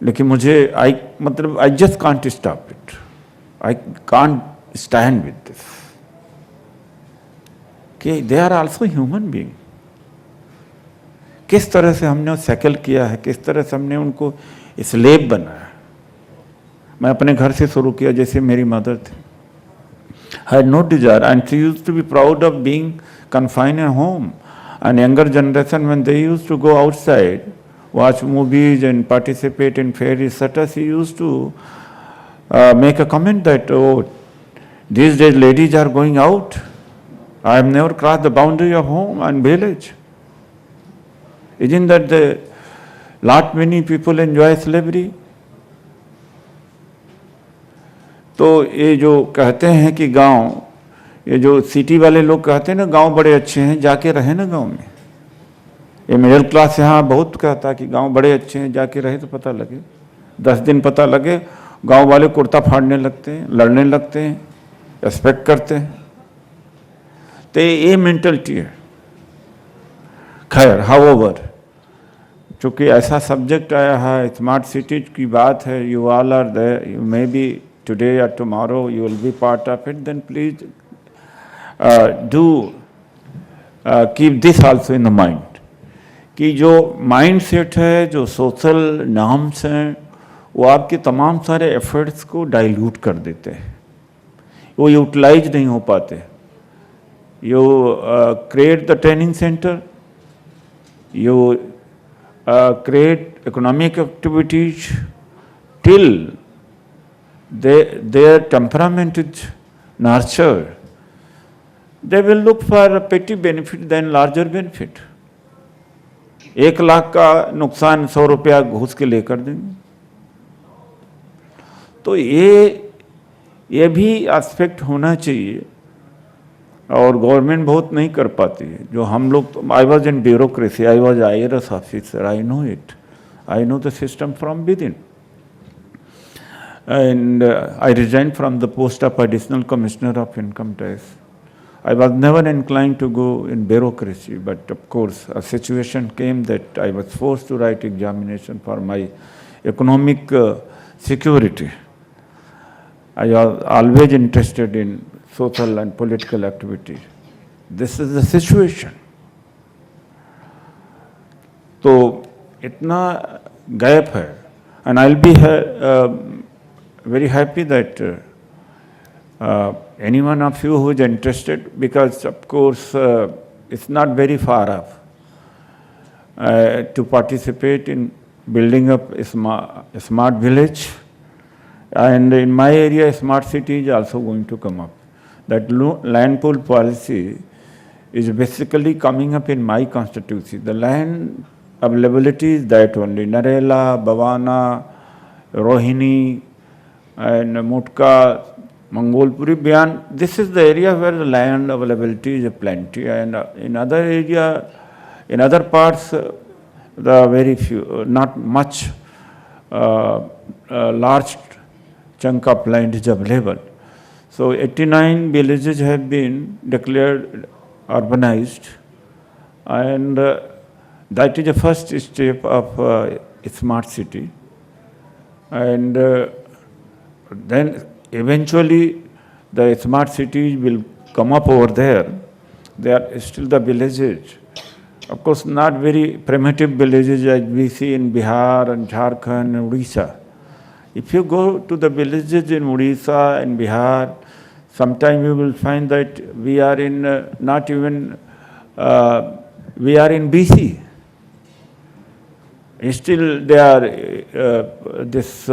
लेकिन मुझे I just can't stop it, I can't stand with this कि they are also human being. किस तरह से हमने सेटल किया है, किस तरह से हमने उनको स्लेव बनाया। मैं अपने घर से शुरू किया, जैसे मेरी मदर थी, had no desire, and she used to be proud of being confined at home. And younger generation, when they used to go outside, watch movies and participate in fairs, etc., she used to make a comment that, oh, these days ladies are going out. I have never crossed the boundary of home and village. Isn't that the lot many people enjoy slavery? तो ये जो कहते हैं कि गांव, ये जो city वाले लोग कहते हैं ना गांव बड़े अच्छे हैं, जाके रहे ना गांव में। ये मिडिल क्लास यहाँ बहुत कहता है कि गांव बड़े अच्छे हैं, जाके रहे तो पता लगे। 10 दिन पता लगे, गांव वाले कुर्ता फाड़ने लगते हैं, लड़ने लगते हैं, रेस्पेक्ट करते हैं। तो ये मेंटलिटी है। खैर, हाउएवर, चूँकि ऐसा सब्जेक्ट आया है, स्मार्ट सिटी की बात है, you all are there, you may be today or tomorrow you will be part of it, then please do keep this also in the mind कि जो माइंड सेट है, जो सोशल नॉर्म्स हैं, वो आपके तमाम सारे एफर्ट्स को डाइल्यूट कर देते हैं, वो यूटिलाइज नहीं हो पाते। You create the training centre, you create economic activities till their temperament is nurtured, they will look for a petty benefit than larger benefit. 1 lakh का नुकसान 100 रुपया घूस के लेकर देंगे। तो ये भी एस्पेक्ट होना चाहिए, और गवर्नमेंट बहुत नहीं कर पाती है। जो हम लोग, I was in bureaucracy, I was IRS officer, I know it, I know the system from with in. And I resigned from the post of Additional Commissioner of Income Tax. I was never inclined to go in bureaucracy, but of course a situation came that I was forced to write examination for my economic security. I was always interested in social and political activity. This is the situation. तो इतना gap है, and I'll be very happy that any one of you who is interested, because of course it's not very far off to participate in building up a smart village, and in my area smart city is also going to come up. That land pool policy is basically coming up in my constituency. The land availability is that only, Narela, Bhavana, Rohini, and Mutka, Mangolpuri, beyond. This is the area where the land availability is plenty, and in other area, in other parts, the very few, not much large chunk of land is available. So 89 villages have been declared urbanized, and that is the first step of a smart city. And then eventually the smart cities will come up over there. They are still the villages. Of course, not very primitive villages as we see in Bihar and Jharkhand and Odisha. If you go to the villages in Odisha and Bihar, sometimes you will find that we are in not even, we are in BC. Still they are this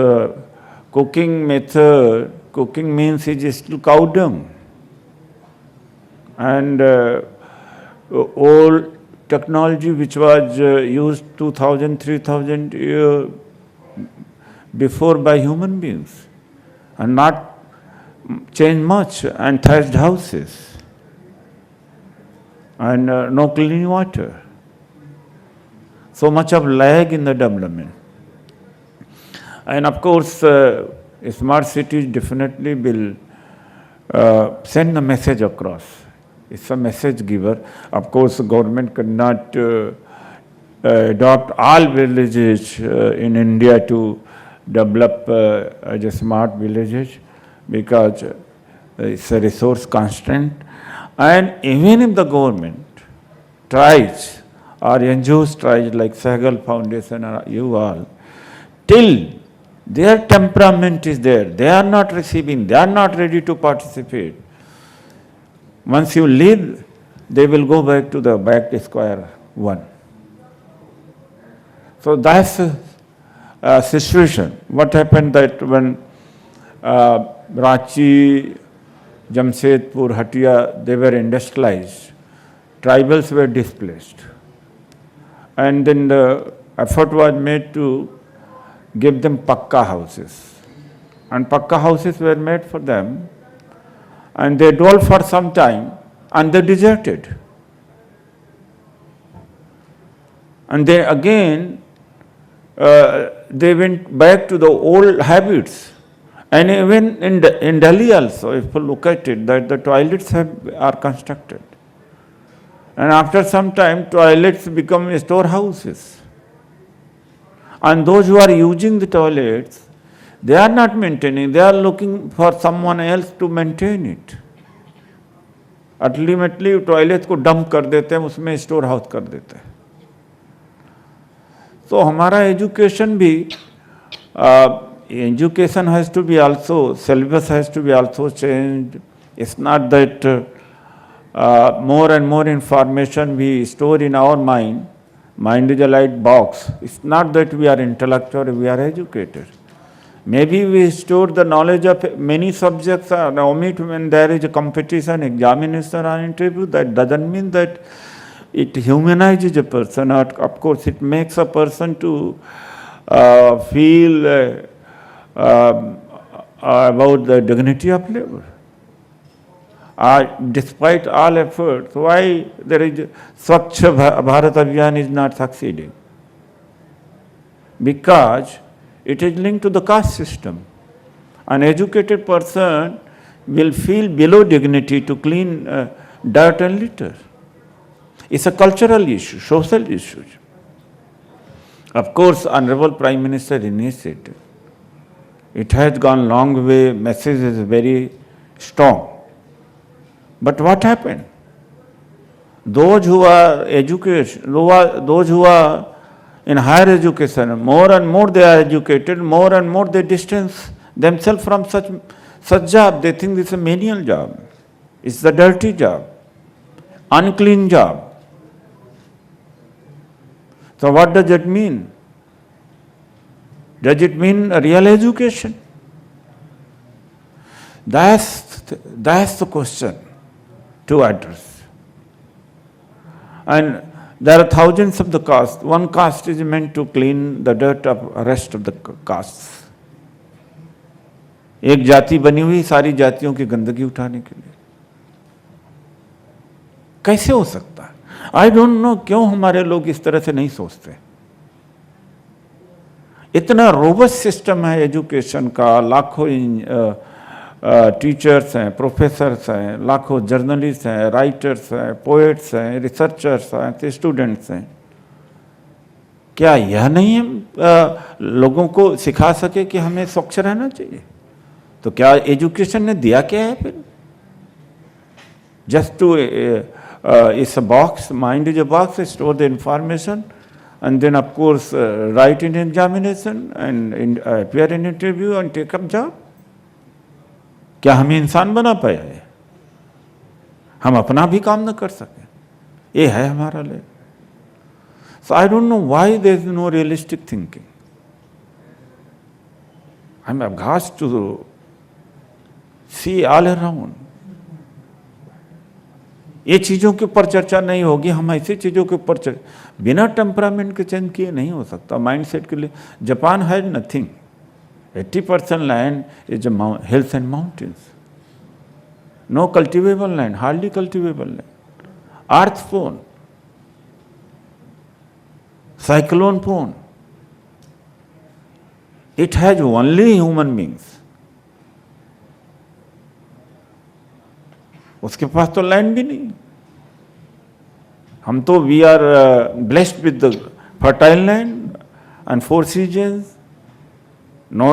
cooking method, cooking means it is still cow dung. And old technology which was used 2000, 3000 years before by human beings, and not changed much, and thatched houses, and no clean water. So much of lag in the development. And of course, smart cities definitely will send a message across. It's a message giver. Of course, the government cannot adopt all villages in India to develop as a smart villages because it's a resource constraint. And even if the government tries, or NGOs tries like Sehgal Foundation or you all, till their temperament is there, they are not receiving, they are not ready to participate. Once you leave, they will go back to the square one. So that's a situation. What happened that when Ranchi, Jamshedpur, Hatia, they were industrialized, tribals were displaced. And then the effort was made to give them pakka houses. And pakka houses were made for them. And they dwelt for some time and they deserted. And they again, they went back to the old habits. And even in Delhi also, if you look at it, that the toilets are constructed. And after some time, toilets become storehouses. And those who are using the toilets, they are not maintaining, they are looking for someone else to maintain it. Ultimately, toilets को dump कर देते हैं, उसमें store house कर देते हैं. So हमारा education भी, education has to be also, syllabus has to be also changed. It's not that more and more information we store in our mind. Mind is a light box. It's not that we are intellectual, we are educated. Maybe we store the knowledge of many subjects, omit when there is a competition, examination or interview. That doesn't mean that it humanizes a person. Of course, it makes a person to feel about the dignity of labor. Despite all efforts, why there is Swachh Bharat Abhiyan is not succeeding? Because it is linked to the caste system. An educated person will feel below dignity to clean dirt and litter. It's a cultural issue, social issue. Of course, Honorable Prime Minister initiated. It has gone long way, message is very strong. But what happened? Those who are educated, those who are in higher education, more and more they are educated, more and more they distance themselves from such job. They think this is a menial job. It's the dirty job, unclean job. So what does it mean? Does it mean a real education? That's the question to address. And there are thousands of the castes. One caste is meant to clean the dirt of rest of the castes. एक जाति बनी हुई सारी जातियों की गंदगी उठाने के लिए. कैसे हो सकता है? I don't know क्यों हमारे लोग इस तरह से नहीं सोचते. इतना रोबस्ट सिस्टम है एजुकेशन का, लाखों टीचर्स हैं, प्रोफेसर्स हैं, लाखों जर्नलिस्ट हैं, राइटर्स हैं, पोएट्स हैं, रिसर्चर्स हैं, स्टूडेंट्स हैं. क्या यह नहीं हम लोगों को सिखा सके कि हमें स्वच्छ रहना चाहिए? तो क्या एजुकेशन ने दिया क्या है फिर? Just to it's a box, mind is a box, store the information and then of course write in examination and appear in interview and take up job. क्या हमें इंसान बना पाया है? हम अपना भी काम न कर सके. ये है हमारा ले. So I don't know why there is no realistic thinking. I'm aghast to see all around. ये चीज़ों के ऊपर चर्चा नहीं होगी, हम ऐसी चीज़ों के ऊपर बिना टेम्परामेंट के चेंज किए नहीं हो सकता. माइंडसेट के लिए Japan has nothing. 80% land is hills and mountains. No cultivable land, hardly cultivable land. Earth prone, cyclone prone. It has only human beings. उसके पास तो लैंड भी नहीं। हम तो we are blessed with the fertile land and 4 seasons, no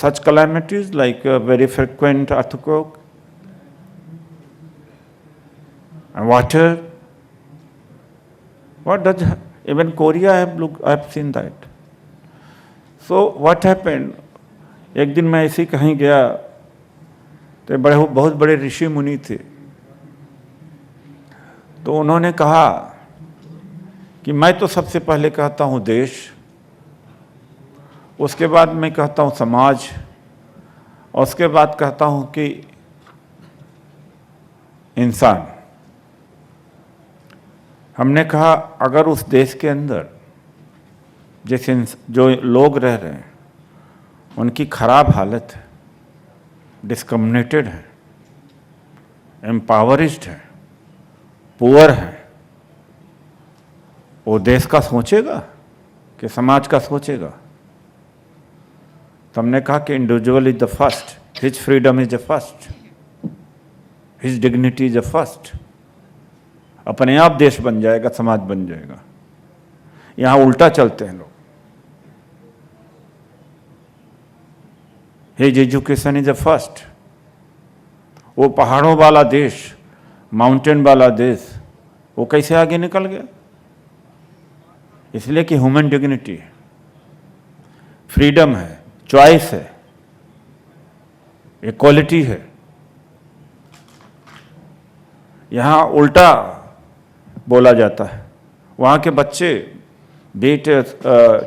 such calamities like very frequent earthquake and water. What does even Korea I have seen that. So what happened? एक दिन मैं ऐसे कहीं गया तो बहुत बड़े ऋषि मुनि थे, तो उन्होंने कहा कि मैं तो सबसे पहले कहता हूँ देश, उसके बाद मैं कहता हूँ समाज, और उसके बाद कहता हूँ कि इंसान। हमने कहा अगर उस देश के अंदर जैसे जो लोग रह रहे हैं उनकी खराब हालत है, डिस्क्रिमिनेटेड है, एम्पावरिज्ड है, पुअर है, वो देश का सोचेगा कि समाज का सोचेगा? तो हमने कहा कि individual is the first, his freedom is the first, his dignity is the first. अपने आप देश बन जाएगा, समाज बन जाएगा। यहां उल्टा चलते हैं लोग। His education is the first. वो पहाड़ों वाला देश, माउंटेन वाला देश, वो कैसे आगे निकल गया? इसलिए कि ह्यूमन डिग्निटी है, फ्रीडम है, चॉइस है, इक्वालिटी है। यहाँ उल्टा बोला जाता है। वहाँ के बच्चे, be it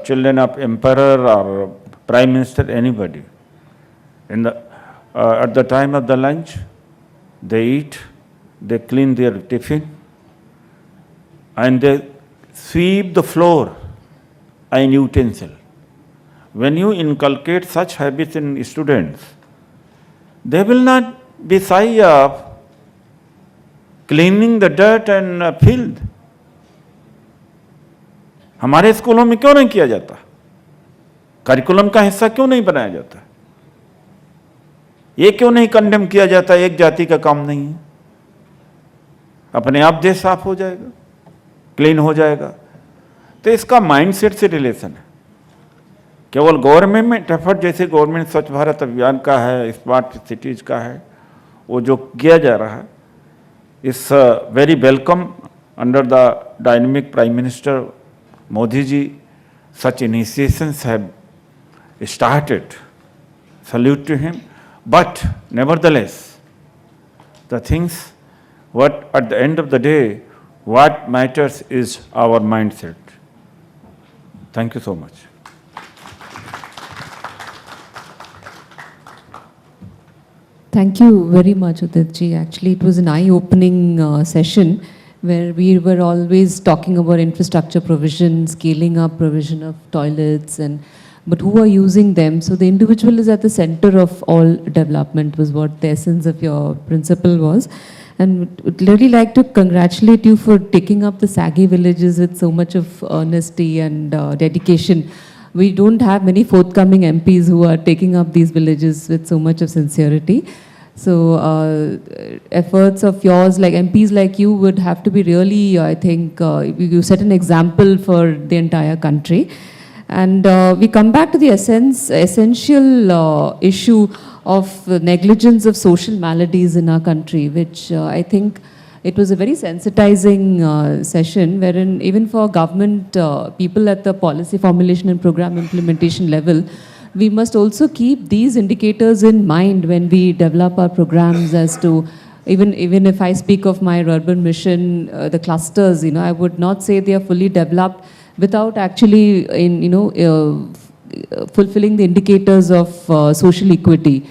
children of emperor or prime minister, anybody, in the at the time of the lunch, they eat, they clean their tiffin, and they sweep the floor and utensil. When you inculcate such habits in students, they will not be shy of cleaning the dirt and filth. हमारे स्कूलों में क्यों नहीं किया जाता? Curriculum का हिस्सा क्यों नहीं बनाया जाता? ये क्यों नहीं कंडेम किया जाता? एक जाति का काम नहीं है, अपने आप देश साफ हो जाएगा, क्लीन हो जाएगा। तो इसका माइंडसेट से रिलेशन है। केवल गवर्नमेंट एफर्ट जैसे गवर्नमेंट स्वच्छ भारत अभियान का है, स्मार्ट सिटीज का है, वो जो किया जा रहा है, इस very welcome under the dynamic prime minister Modi ji. Such initiations have started. Salute to him. But nevertheless, the things, what at the end of the day, what matters is our mindset. Thank you so much. Thank you very much, Udit ji. Actually, it was an eye-opening session where we were always talking about infrastructure provision, scaling up provision of toilets, but who are using them? So the individual is at the center of all development was what the essence of your principle was. And would really like to congratulate you for taking up the saggy villages with so much of honesty and dedication. We don't have many forthcoming MPs who are taking up these villages with so much of sincerity. So efforts of yours, like MPs like you, would have to be really, I think, you set an example for the entire country. And we come back to the essential issue of negligence of social maladies in our country, which I think it was a very sensitizing session, wherein even for government people at the policy formulation and program implementation level, we must also keep these indicators in mind when we develop our programs as to, even if I speak of my urban mission, the clusters, I would not say they are fully developed without actually, fulfilling the indicators of social equity,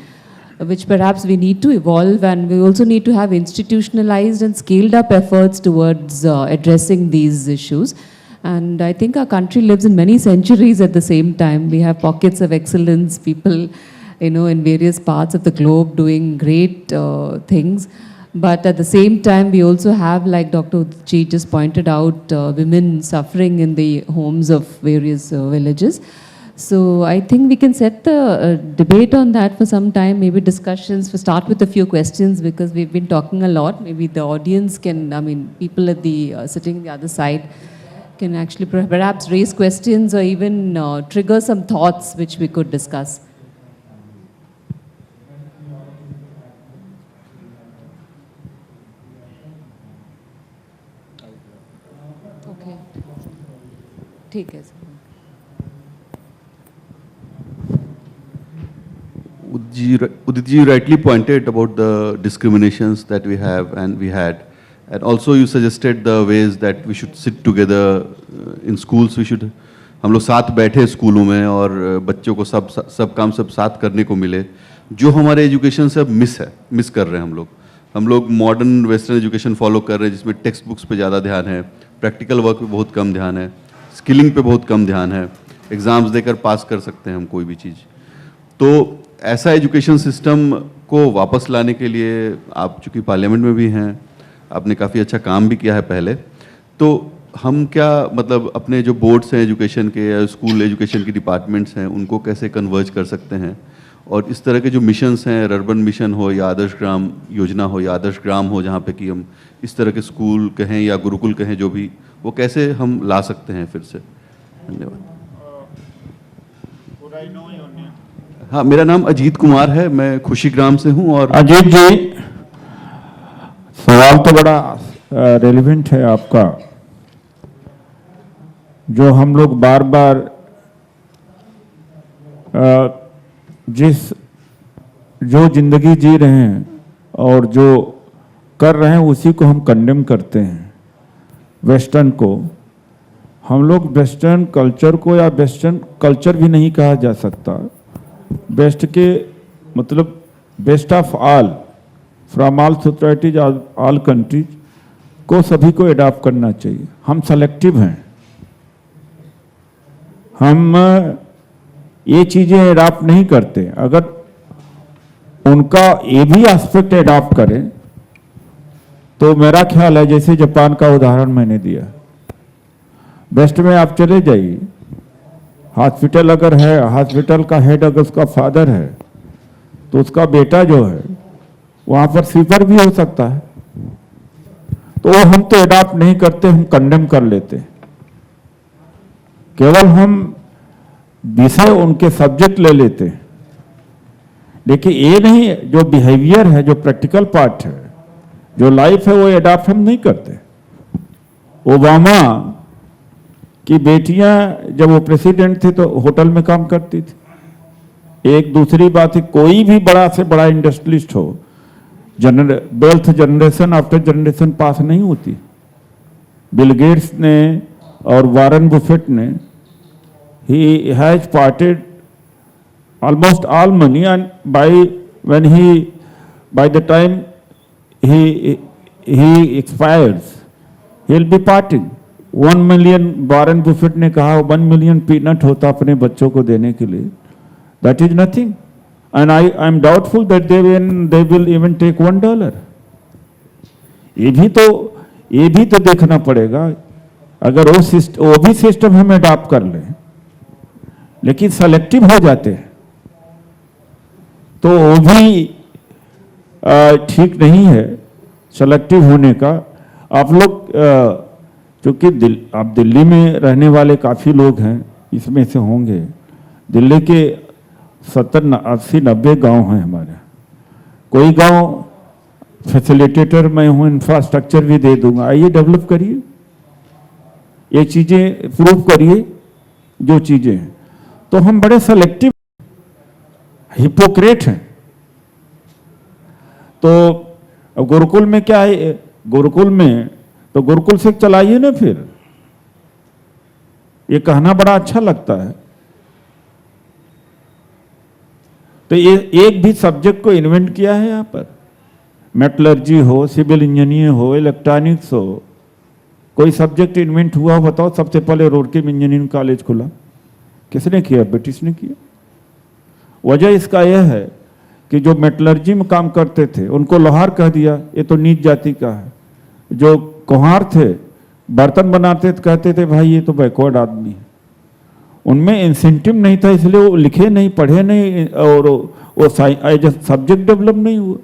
which perhaps we need to evolve, and we also need to have institutionalized and scaled up efforts towards addressing these issues. And I think our country lives in many centuries at the same time. We have pockets of excellence, people, in various parts of the globe doing great things. But at the same time, we also have, like Dr. Udit just pointed out, women suffering in the homes of various villages. So I think we can set the debate on that for some time, maybe discussions. We start with a few questions because we've been talking a lot. Maybe the audience can, I mean, people at the sitting on the other side can actually perhaps raise questions or even trigger some thoughts which we could discuss. Okay. ठीक है. Udit ji, you rightly pointed about the discriminations that we have and we had. And also you suggested the ways that we should sit together in schools. We should, हम लोग साथ बैठे स्कूलों में और बच्चों को सब काम सब साथ करने को मिले, जो हमारे एजुकेशन से अब मिस कर रहे हैं हम लोग मॉडर्न वेस्टर्न एजुकेशन फॉलो कर रहे हैं जिसमें टेक्स्ट बुक्स पे ज़्यादा ध्यान है, प्रैक्टिकल वर्क पे बहुत कम ध्यान है, स्किलिंग पे बहुत कम ध्यान है, एग्ज़ाम्स देकर पास कर सकते हैं हम कोई भी चीज़. तो ऐसा एजुकेशन सिस्टम को वापस लाने के लिए आप चूँकि पार्लियामेंट में भी हैं, आपने काफ़ी अच्छा काम भी किया है पहले, तो हम क्या मतलब अपने जो बोर्ड्स हैं एजुकेशन के या स्कूल एजुकेशन के डिपार्टमेंट्स हैं उनको कैसे कन्वर्ज कर सकते हैं, और इस तरह के जो मिशंस हैं, अर्बन मिशन हो या आदर्श ग्राम योजना हो या आदर्श ग्राम हो, जहाँ पे कि हम इस तरह के स्कूल कहें या गुरुकुल कहें, जो भी, वो कैसे हम ला सकते हैं फिर से. धन्यवाद. हाँ, मेरा नाम अजीत कुमार है, मैं खुशी ग्राम से हूँ. और अजीत जी, सवाल तो बड़ा रेलेवेंट है आपका, जो हम लोग बार बार जो जिंदगी जी रहे हैं और जो कर रहे हैं उसी को हम कंडेम करते हैं. वेस्टर्न को हम लोग वेस्टर्न कल्चर को, या वेस्टर्न कल्चर भी नहीं कहा जा सकता, बेस्ट के मतलब best of all, from all societies, all countries को सभी को एडॉप्ट करना चाहिए. हम सेलेक्टिव हैं, हम ये चीज़ें एडॉप्ट नहीं करते. अगर उनका ये भी एस्पेक्ट एडॉप्ट करें तो मेरा ख्याल है, जैसे जापान का उदाहरण मैंने दिया, वेस्ट में आप चले जाइए, हॉस्पिटल अगर है, हॉस्पिटल का हेड अगर उसका फादर है तो उसका बेटा जो है वहाँ पर स्वीपर भी हो सकता है. तो हम तो एडॉप्ट नहीं करते, हम कंडेम कर लेते. केवल हम विषय उनके सब्जेक्ट ले लेते हैं, लेकिन ये नहीं, जो बिहेवियर है, जो प्रैक्टिकल पार्ट है, जो लाइफ है, वो एडॉप्ट हम नहीं करते. ओबामा की बेटियां जब वो प्रेसिडेंट थे तो होटल में काम करती थी. एक दूसरी बात है, कोई भी बड़ा से बड़ा इंडस्ट्रियलिस्ट हो, wealth generation after generation pass नहीं होती. बिल गेट्स ने और वारन बुफेट ने, he has parted almost all money, and by the time he expires, he'll be parting. 1 million, वारन Buffett ने कहा 1 million पीनट होता अपने बच्चों को देने के लिए. That is nothing, and I am doubtful that they will even take $1. ये भी तो देखना पड़ेगा. अगर वो भी सिस्टम हम अडॉप्ट कर लें, लेकिन सेलेक्टिव हो जाते हैं तो वो भी ठीक नहीं है सेलेक्टिव होने का. आप लोग चूँकि आप दिल्ली में रहने वाले काफ़ी लोग हैं, इसमें से होंगे. दिल्ली के 70, 80, 90 गांव हैं हमारे. कोई गांव फैसिलिटेटर मैं हूँ, इंफ्रास्ट्रक्चर भी दे दूंगा, आइए डेवलप करिए, ये चीज़ें प्रूव करिए जो चीज़ें हैं. तो हम बड़े सेलेक्टिव, हिपोक्रेट हैं. तो गुरुकुल में क्या है, गुरुकुल में तो गुरुकुल से चलाइए ना. फिर ये कहना बड़ा अच्छा लगता है. तो ये एक भी सब्जेक्ट को इन्वेंट किया है यहाँ पर, मेटलर्जी हो, सिविल इंजीनियर हो, इलेक्ट्रॉनिक्स हो, कोई सब्जेक्ट इन्वेंट हुआ हो बताओ. सबसे पहले रोडके में इंजीनियरिंग कॉलेज खुला, किसने किया? ब्रिटिश ने किया. वजह इसका यह है कि जो मेटलर्जी में काम करते थे उनको लोहार कह दिया, ये तो नीच जाति का है. जो कुम्हार थे, बर्तन बनाते थे, कहते थे भाई ये तो बैकवर्ड आदमी है. उनमें इंसेंटिव नहीं था, इसलिए वो लिखे नहीं, पढ़े नहीं, और वो सब्जेक्ट डेवलप नहीं हुआ।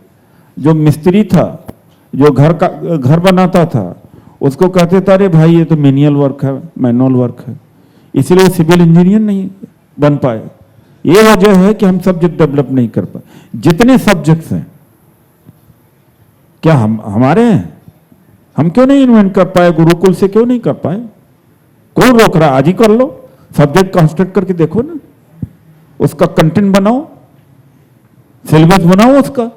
जो मिस्त्री था, जो घर बनाता था, उसको कहते थे अरे भाई ये तो मैनुअल वर्क है, मैनुअल वर्क है, इसलिए वो सिविल इंजीनियर नहीं बन पाए। ये वजह है कि हम सब्जेक्ट डेवलप नहीं कर पाए। जितने सब्जेक्ट्स हैं क्या हमारे हैं, हम क्यों नहीं इन्वेंट कर पाए? गुरुकुल से क्यों नहीं कर पाए? कौन रोक रहा? आज ही कर लो, सब्जेक्ट कंस्ट्रक्ट करके देखो ना, उसका कंटेंट बनाओ, सिलेबस बनाओ उसका।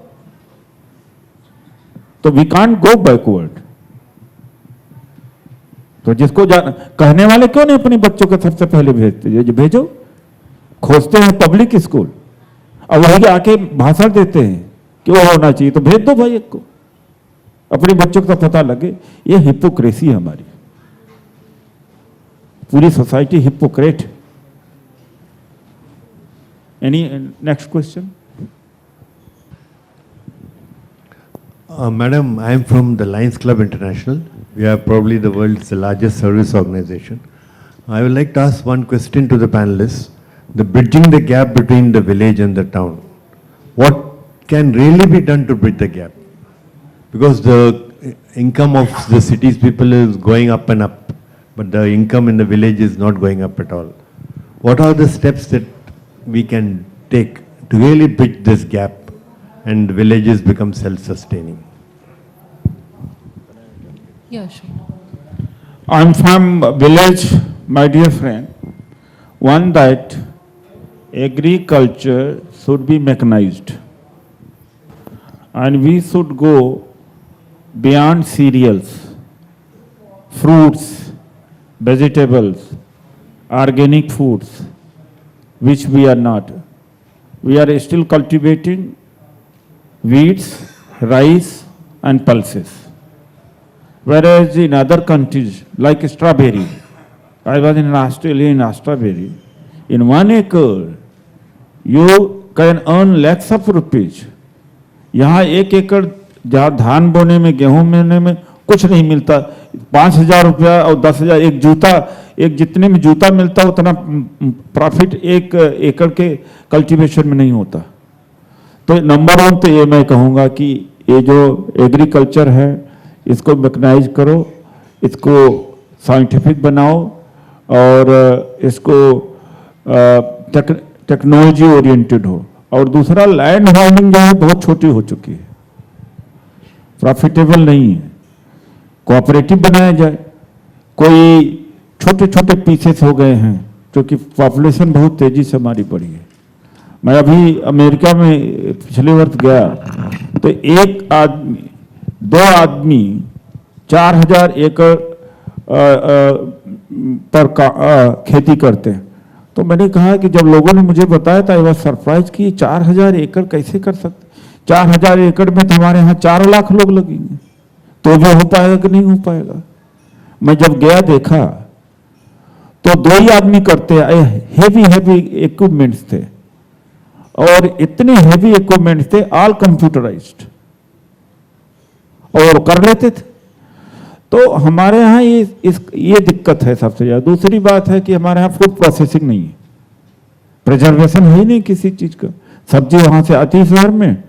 तो वी कांट गो बैकवर्ड। तो जिसको कहने वाले क्यों नहीं अपने बच्चों को सबसे पहले भेजते? जो भेजो, खोजते हैं पब्लिक स्कूल, और वही आके भाषण देते हैं कि वो होना चाहिए, तो भेज दो भाई एक को, अपने बच्चों को तो पता लगे। ये हिपोक्रेसी है हमारी, पूरी society hypocrite. Any next question? Madam, I am from the Lions Club International. We are probably the world's largest service organization. I would like to ask one question to the panelists. The bridging the gap between the village and the town. What can really be done to bridge the gap? Because the income of the city's people is going up and up, but the income in the village is not going up at all. What are the steps that we can take to really bridge this gap and villages become self-sustaining? Yeah, sure. I'm from a village, my dear friend, one that agriculture should be mechanized, and we should go beyond cereals, fruits, vegetables, organic foods, which we are not. We are still cultivating wheats, rice and pulses. Whereas in other countries, like strawberry, I was in Australia in strawberry, in 1 acre, you can earn lakhs of rupees. यहाँ 1 एकड़ जहाँ धान बोने में, गेहूं बोने में कुछ नहीं मिलता, 5,000 रुपया और 10,000 एक जूता, एक जितने में जूता मिलता उतना प्रॉफिट 1 एकड़ के कल्टीवेशन में नहीं होता। तो नंबर 1 तो ये मैं कहूँगा कि ये जो एग्रीकल्चर है इसको मैकेनाइज करो, इसको साइंटिफिक बनाओ, और इसको टेक्नोलॉजी ओरिएंटेड हो। और दूसरा, लैंड होल्डिंग जो है बहुत छोटी हो चुकी है, प्रॉफिटेबल नहीं है। कोऑपरेटिव बनाया जाए, कोई छोटे छोटे पीसेस हो गए हैं, क्योंकि पॉपुलेशन बहुत तेजी से हमारी बढ़ी है। मैं अभी अमेरिका में पिछले वर्ष गया, तो 2 आदमी 4,000 एकड़ पर खेती करते हैं। तो मैंने कहा कि जब लोगों ने मुझे बताया था, वह सरप्राइज कि 4,000 एकड़ कैसे कर सकते? 4,000 एकड़ में तो हमारे यहाँ 4 लाख लोग लगेंगे, तो भी हो पाएगा कि नहीं हो पाएगा? मैं जब गया देखा तो 2 ही आदमी करते, हेवी इक्विपमेंट्स थे, और इतने हेवी इक्विपमेंट्स थे, ऑल कंप्यूटराइज्ड, और कर लेते थे। तो हमारे यहाँ ये दिक्कत है सबसे ज्यादा। दूसरी बात है कि हमारे यहाँ फूड प्रोसेसिंग नहीं है, प्रिजर्वेशन है ही नहीं किसी चीज का। सब्जी वहां से आती है शहर में,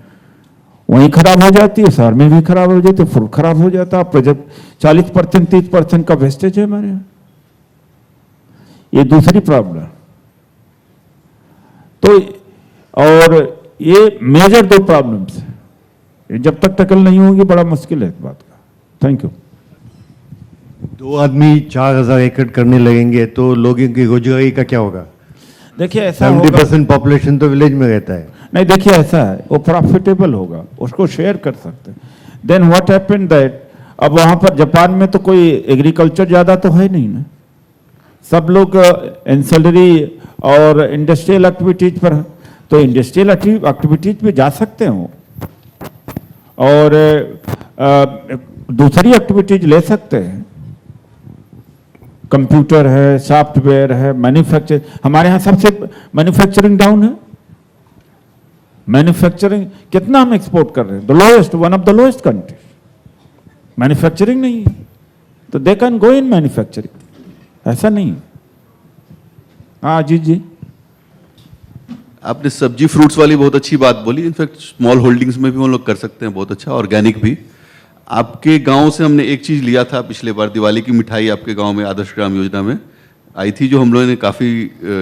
वहीं खराब हो जाती है, शहर में भी खराब हो जाती है, फूड खराब हो जाता है। 40% 30% का वेस्टेज है हमारे यहाँ। ये दूसरी प्रॉब्लम। तो और ये मेजर 2 प्रॉब्लम्स हैं, जब तक टैकल नहीं होगी बड़ा मुश्किल है इस बात का। Thank you. 2 आदमी 4,000 एकड़ करने लगेंगे तो लोगों की रोजगारी का क्या होगा? देखिए ऐसा 70% पॉपुलेशन तो विलेज में रहता है। नहीं, देखिए ऐसा है, वो प्रॉफिटेबल होगा, उसको शेयर कर सकते हैं। देन व्हाट हैपेंड दैट, अब वहां पर जापान में तो कोई एग्रीकल्चर ज्यादा तो है नहीं ना, सब लोग एंसेलरी और इंडस्ट्रियल एक्टिविटीज पर, तो इंडस्ट्रियल एक्टिविटीज पे जा सकते हैं वो, और दूसरी एक्टिविटीज ले सकते हैं। कंप्यूटर है, सॉफ्टवेयर है, मैन्युफैक्चर, हमारे यहाँ सबसे मैन्युफैक्चरिंग डाउन है। मैन्युफैक्चरिंग कितना हम एक्सपोर्ट कर रहे हैं? The lowest, one of the lowest country. Manufacturing नहीं है, तो they can go in manufacturing, ऐसा नहीं। हाँ अजीत जी। आपने सब्जी फ्रूट्स वाली बहुत अच्छी बात बोली। इनफैक्ट स्मॉल होल्डिंग्स में भी हम लोग कर सकते हैं, बहुत अच्छा, ऑर्गेनिक भी। आपके गांव से हमने एक चीज़ लिया था पिछले बार, दिवाली की मिठाई आपके गांव में आदर्श ग्राम योजना में आई थी, जो हम लोगों ने काफ़ी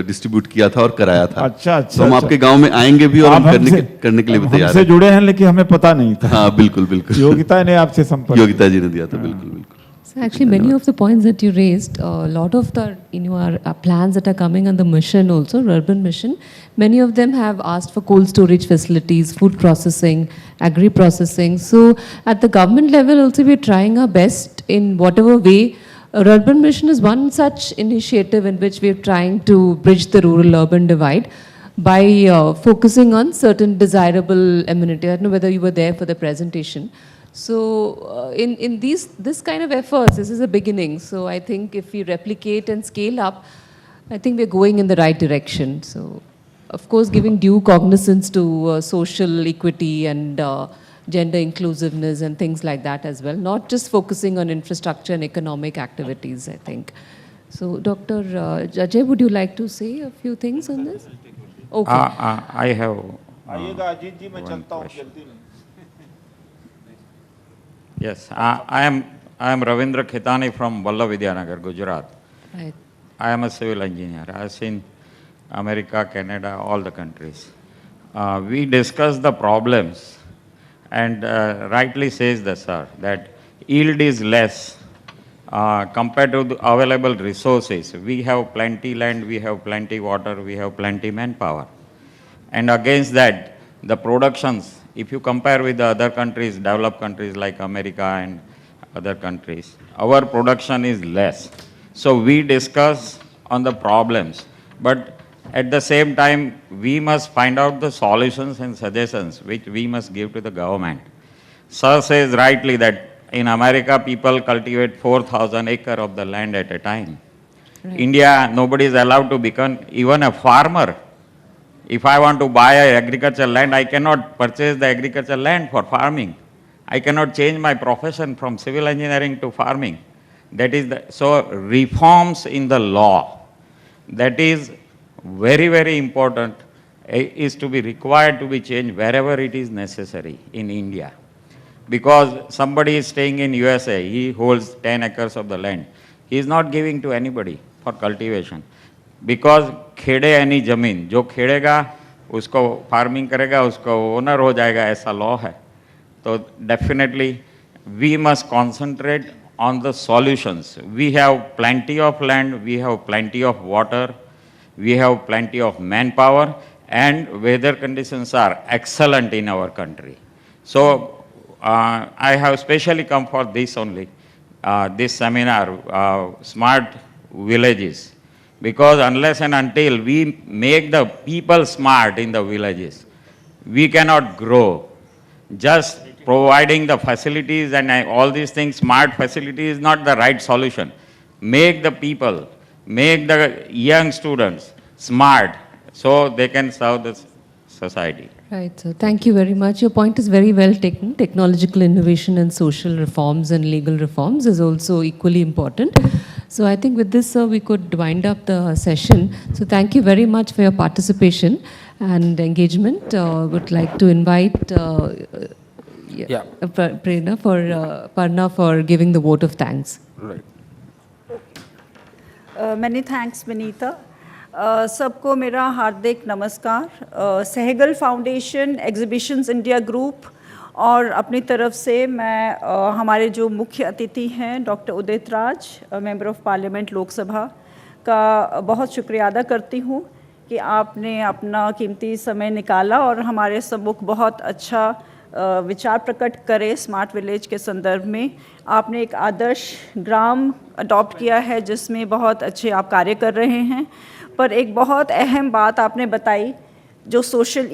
डिस्ट्रीब्यूट किया था और कराया था। अच्छा अच्छा। तो हम आपके गांव में आएंगे भी और हम करने के लिए भी तैयार हमसे हैं। जुड़े हैं लेकिन हमें पता नहीं था। हाँ बिल्कुल बिल्कुल। योगिता ने आपसे संपर्क। योगिता जी ने दिया था, बिल्कुल बिल्कुल। So actually, many of the points that you raised, a lot of the our plans that are coming on the mission also, urban mission, many of them have asked for cold storage facilities, food processing, agri processing. So at the government level also, we are trying our best in whatever way. Urban mission is one such initiative in which we are trying to bridge the rural-urban divide by focusing on certain desirable amenities. I don't know whether you were there for the presentation. So in this kind of efforts, this is a beginning. So I think if we replicate and scale up, I think we're going in the right direction. So of course, giving due cognizance to social equity and gender inclusiveness and things like that as well, not just focusing on infrastructure and economic activities, I think. So Dr. Ajay, would you like to say a few things on this? Okay. I have one question. Yes, I am Ravindra Khitani from Vallavidyanagar, Gujarat. Right. I am a civil engineer. I have seen America, Canada, all the countries. We discussed the problems, and rightly says the sir that yield is less compared to the available resources. We have plenty land, we have plenty water, we have plenty manpower. And against that, the productions, if you compare with the other countries, developed countries like America and other countries, our production is less. So we discuss on the problems, but at the same time, we must find out the solutions and suggestions which we must give to the government. Sir says rightly that in America, people cultivate 4,000 acres of the land at a time. Right. India, nobody is allowed to become even a farmer. If I want to buy an agricultural land, I cannot purchase the agricultural land for farming. I cannot change my profession from civil engineering to farming. That is so reforms in the law, that is very, very important, is to be required to be changed wherever it is necessary in India. Because somebody is staying in USA, he holds 10 acres of the land. He is not giving to anybody for cultivation. Because खेड़े यानी जमीन, जो खेड़ेगा उसको farming करेगा, उसको owner हो जाएगा, ऐसा law है. तो definitely we must concentrate on the solutions. We have plenty of land, we have plenty of water, we have plenty of manpower, and weather conditions are excellent in our country. So I have specially come for this only, this seminar, smart villages. Because unless and until we make the people smart in the villages, we cannot grow. Just providing the facilities and all these things, smart facilities is not the right solution. Make the people, make the young students smart so they can serve the society. Right, so thank you very much. Your point is very well taken. Technological innovation and social reforms and legal reforms is also equally important. So I think with this, we could wind up the session. So thank you very much for your participation and engagement. Would like to invite Aparna for giving the vote of thanks. Right. Many thanks, Vineeta. सबको मेरा हार्दिक नमस्कार. Sehgal foundation, exhibitions India group और अपनी तरफ से मैं हमारे जो मुख्य अतिथि हैं doctor Udit Raj, member of parliament Lok Sabha का बहुत शुक्रिया अदा करती हूँ कि आपने अपना कीमती समय निकाला और हमारे सम्मुख बहुत अच्छा विचार प्रकट करे स्मार्ट विलेज के संदर्भ में. आपने एक आदर्श ग्राम अडॉप्ट किया है जिसमें बहुत अच्छे आप कार्य कर रहे हैं, पर एक बहुत अहम बात आपने बताई जो सोशल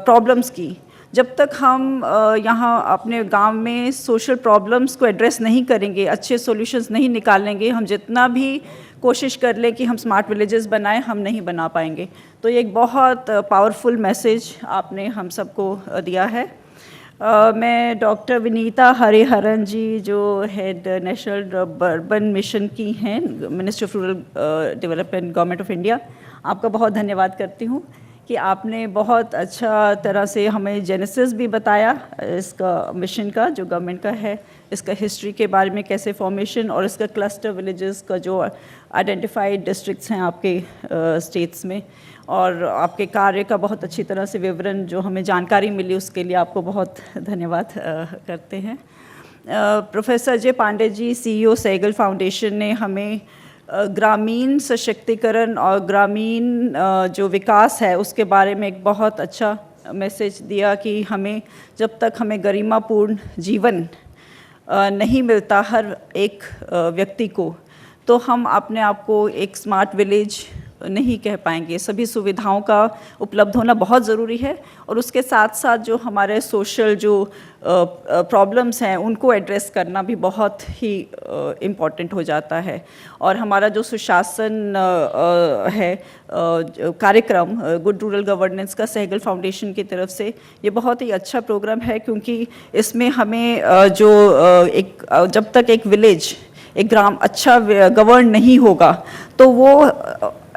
प्रॉब्लम्स की. जब तक हम यहाँ अपने गांव में सोशल प्रॉब्लम्स को एड्रेस नहीं करेंगे, अच्छे सॉल्यूशंस नहीं निकालेंगे, हम जितना भी कोशिश कर लें कि हम स्मार्ट विलेजेस बनाएं, हम नहीं बना पाएंगे. तो ये एक बहुत पावरफुल मैसेज आपने हम सबको दिया है. मैं डॉक्टर विनीता हरिहरन जी जो हेड नेशनल अर्बन मिशन की हैं, ministry of rural development, government of India, आपका बहुत धन्यवाद करती हूँ कि आपने बहुत अच्छा तरह से हमें जेनेसिस भी बताया इसका मिशन का, जो गवर्नमेंट का है, इसका हिस्ट्री के बारे में, कैसे फॉर्मेशन, और इसका क्लस्टर विलेजेस का जो आइडेंटिफाइड डिस्ट्रिक्ट्स हैं आपके स्टेट्स में, और आपके कार्य का बहुत अच्छी तरह से विवरण जो हमें जानकारी मिली, उसके लिए आपको बहुत धन्यवाद करते हैं। Professor Ajay Pandey ji, CEO Sehgal foundation, ने हमें ग्रामीण सशक्तिकरण और ग्रामीण जो विकास है उसके बारे में एक बहुत अच्छा मैसेज दिया कि हमें, जब तक हमें गरिमापूर्ण जीवन नहीं मिलता हर एक व्यक्ति को, तो हम अपने आप को एक स्मार्ट विलेज नहीं कह पाएंगे। सभी सुविधाओं का उपलब्ध होना बहुत ज़रूरी है, और उसके साथ साथ जो हमारे सोशल जो प्रॉब्लम्स हैं उनको एड्रेस करना भी बहुत ही इम्पॉर्टेंट हो जाता है। और हमारा जो सुशासन है कार्यक्रम गुड रूरल गवर्नेंस का सहगल फाउंडेशन की तरफ से, ये बहुत ही अच्छा प्रोग्राम है, क्योंकि इसमें हमें जब तक एक विलेज, एक ग्राम अच्छा गवर्न नहीं होगा तो वो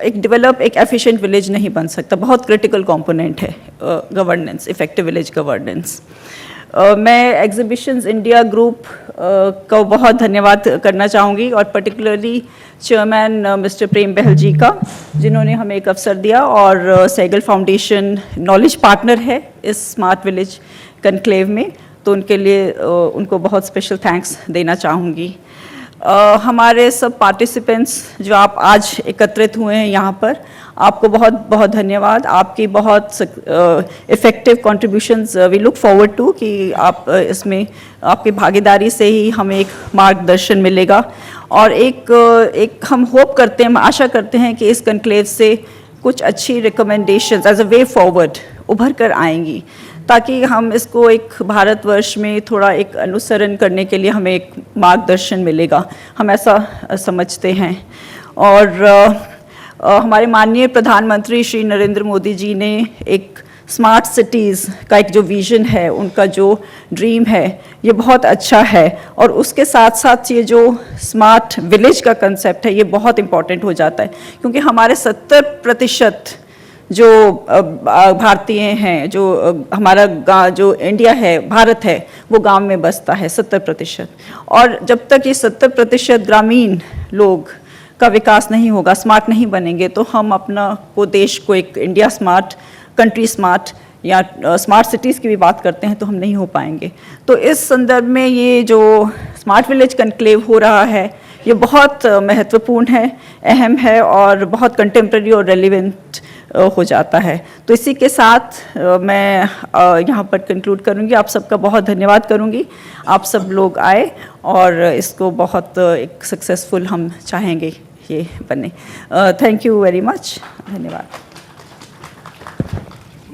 एक एफिशिएंट विलेज नहीं बन सकता। बहुत क्रिटिकल कंपोनेंट है गवर्नेंस, इफेक्टिव विलेज गवर्नेंस। मैं एग्जीबिशंस इंडिया ग्रुप को बहुत धन्यवाद करना चाहूँगी, और पर्टिकुलरली चेयरमैन मिस्टर प्रेम बहल जी का, जिन्होंने हमें एक अवसर दिया, और सहगल फाउंडेशन नॉलेज पार्टनर है इस स्मार्ट विलेज कॉन्क्लेव में, तो उनके लिए उनको बहुत स्पेशल थैंक्स देना चाहूँगी। हमारे सब पार्टिसिपेंट्स जो आप आज एकत्रित हुए हैं यहाँ पर, आपको बहुत बहुत धन्यवाद। आपकी बहुत effective contributions we look forward to, कि आप इसमें आपकी भागीदारी से ही हमें एक मार्गदर्शन मिलेगा, और एक हम होप करते हैं, आशा करते हैं कि इस कॉन्क्लेव से कुछ अच्छी recommendations as a way forward उभर कर आएंगी, ताकि हम इसको एक भारतवर्ष में थोड़ा एक अनुसरण करने के लिए हमें एक मार्गदर्शन मिलेगा, हम ऐसा समझते हैं। और हमारे माननीय प्रधानमंत्री श्री नरेंद्र मोदी जी ने एक स्मार्ट सिटीज़ का एक जो विज़न है, उनका जो ड्रीम है, ये बहुत अच्छा है, और उसके साथ साथ ये जो स्मार्ट विलेज का कंसेप्ट है, ये बहुत इम्पॉर्टेंट हो जाता है, क्योंकि हमारे 70% जो भारतीय हैं, जो हमारा जो इंडिया है, भारत है, वो गांव में बसता है 70%, और जब तक ये 70% ग्रामीण लोग का विकास नहीं होगा, स्मार्ट नहीं बनेंगे, तो हम अपना को देश को एक इंडिया स्मार्ट, कंट्री स्मार्ट या स्मार्ट सिटीज़ की भी बात करते हैं तो हम नहीं हो पाएंगे। तो इस संदर्भ में ये जो स्मार्ट विलेज कॉन्क्लेव हो रहा है, ये बहुत महत्वपूर्ण है, अहम है, और बहुत कंटेम्प्रेरी और रेलिवेंट हो जाता है। तो इसी के साथ मैं यहाँ पर कंक्लूड करूँगी। आप सबका बहुत धन्यवाद करूँगी, आप सब लोग आए, और इसको बहुत एक सक्सेसफुल हम चाहेंगे ये बने। थैंक यू वेरी मच, धन्यवाद।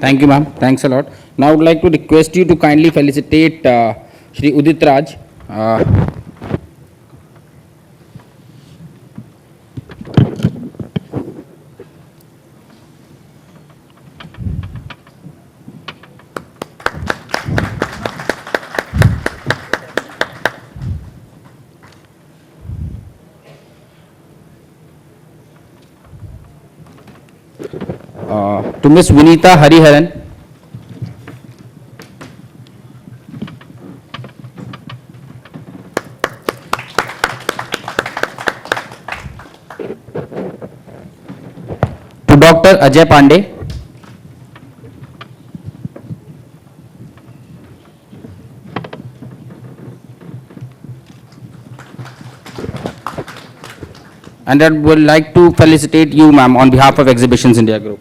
Thank you, ma'am. Thanks a lot. Now I would like to request you to kindly felicitate Shri Udit Raj. To Miss Vineeta Hariharan. To Dr. Ajay Pandey. And I would like to felicitate you, ma'am, on behalf of Exhibitions India Group.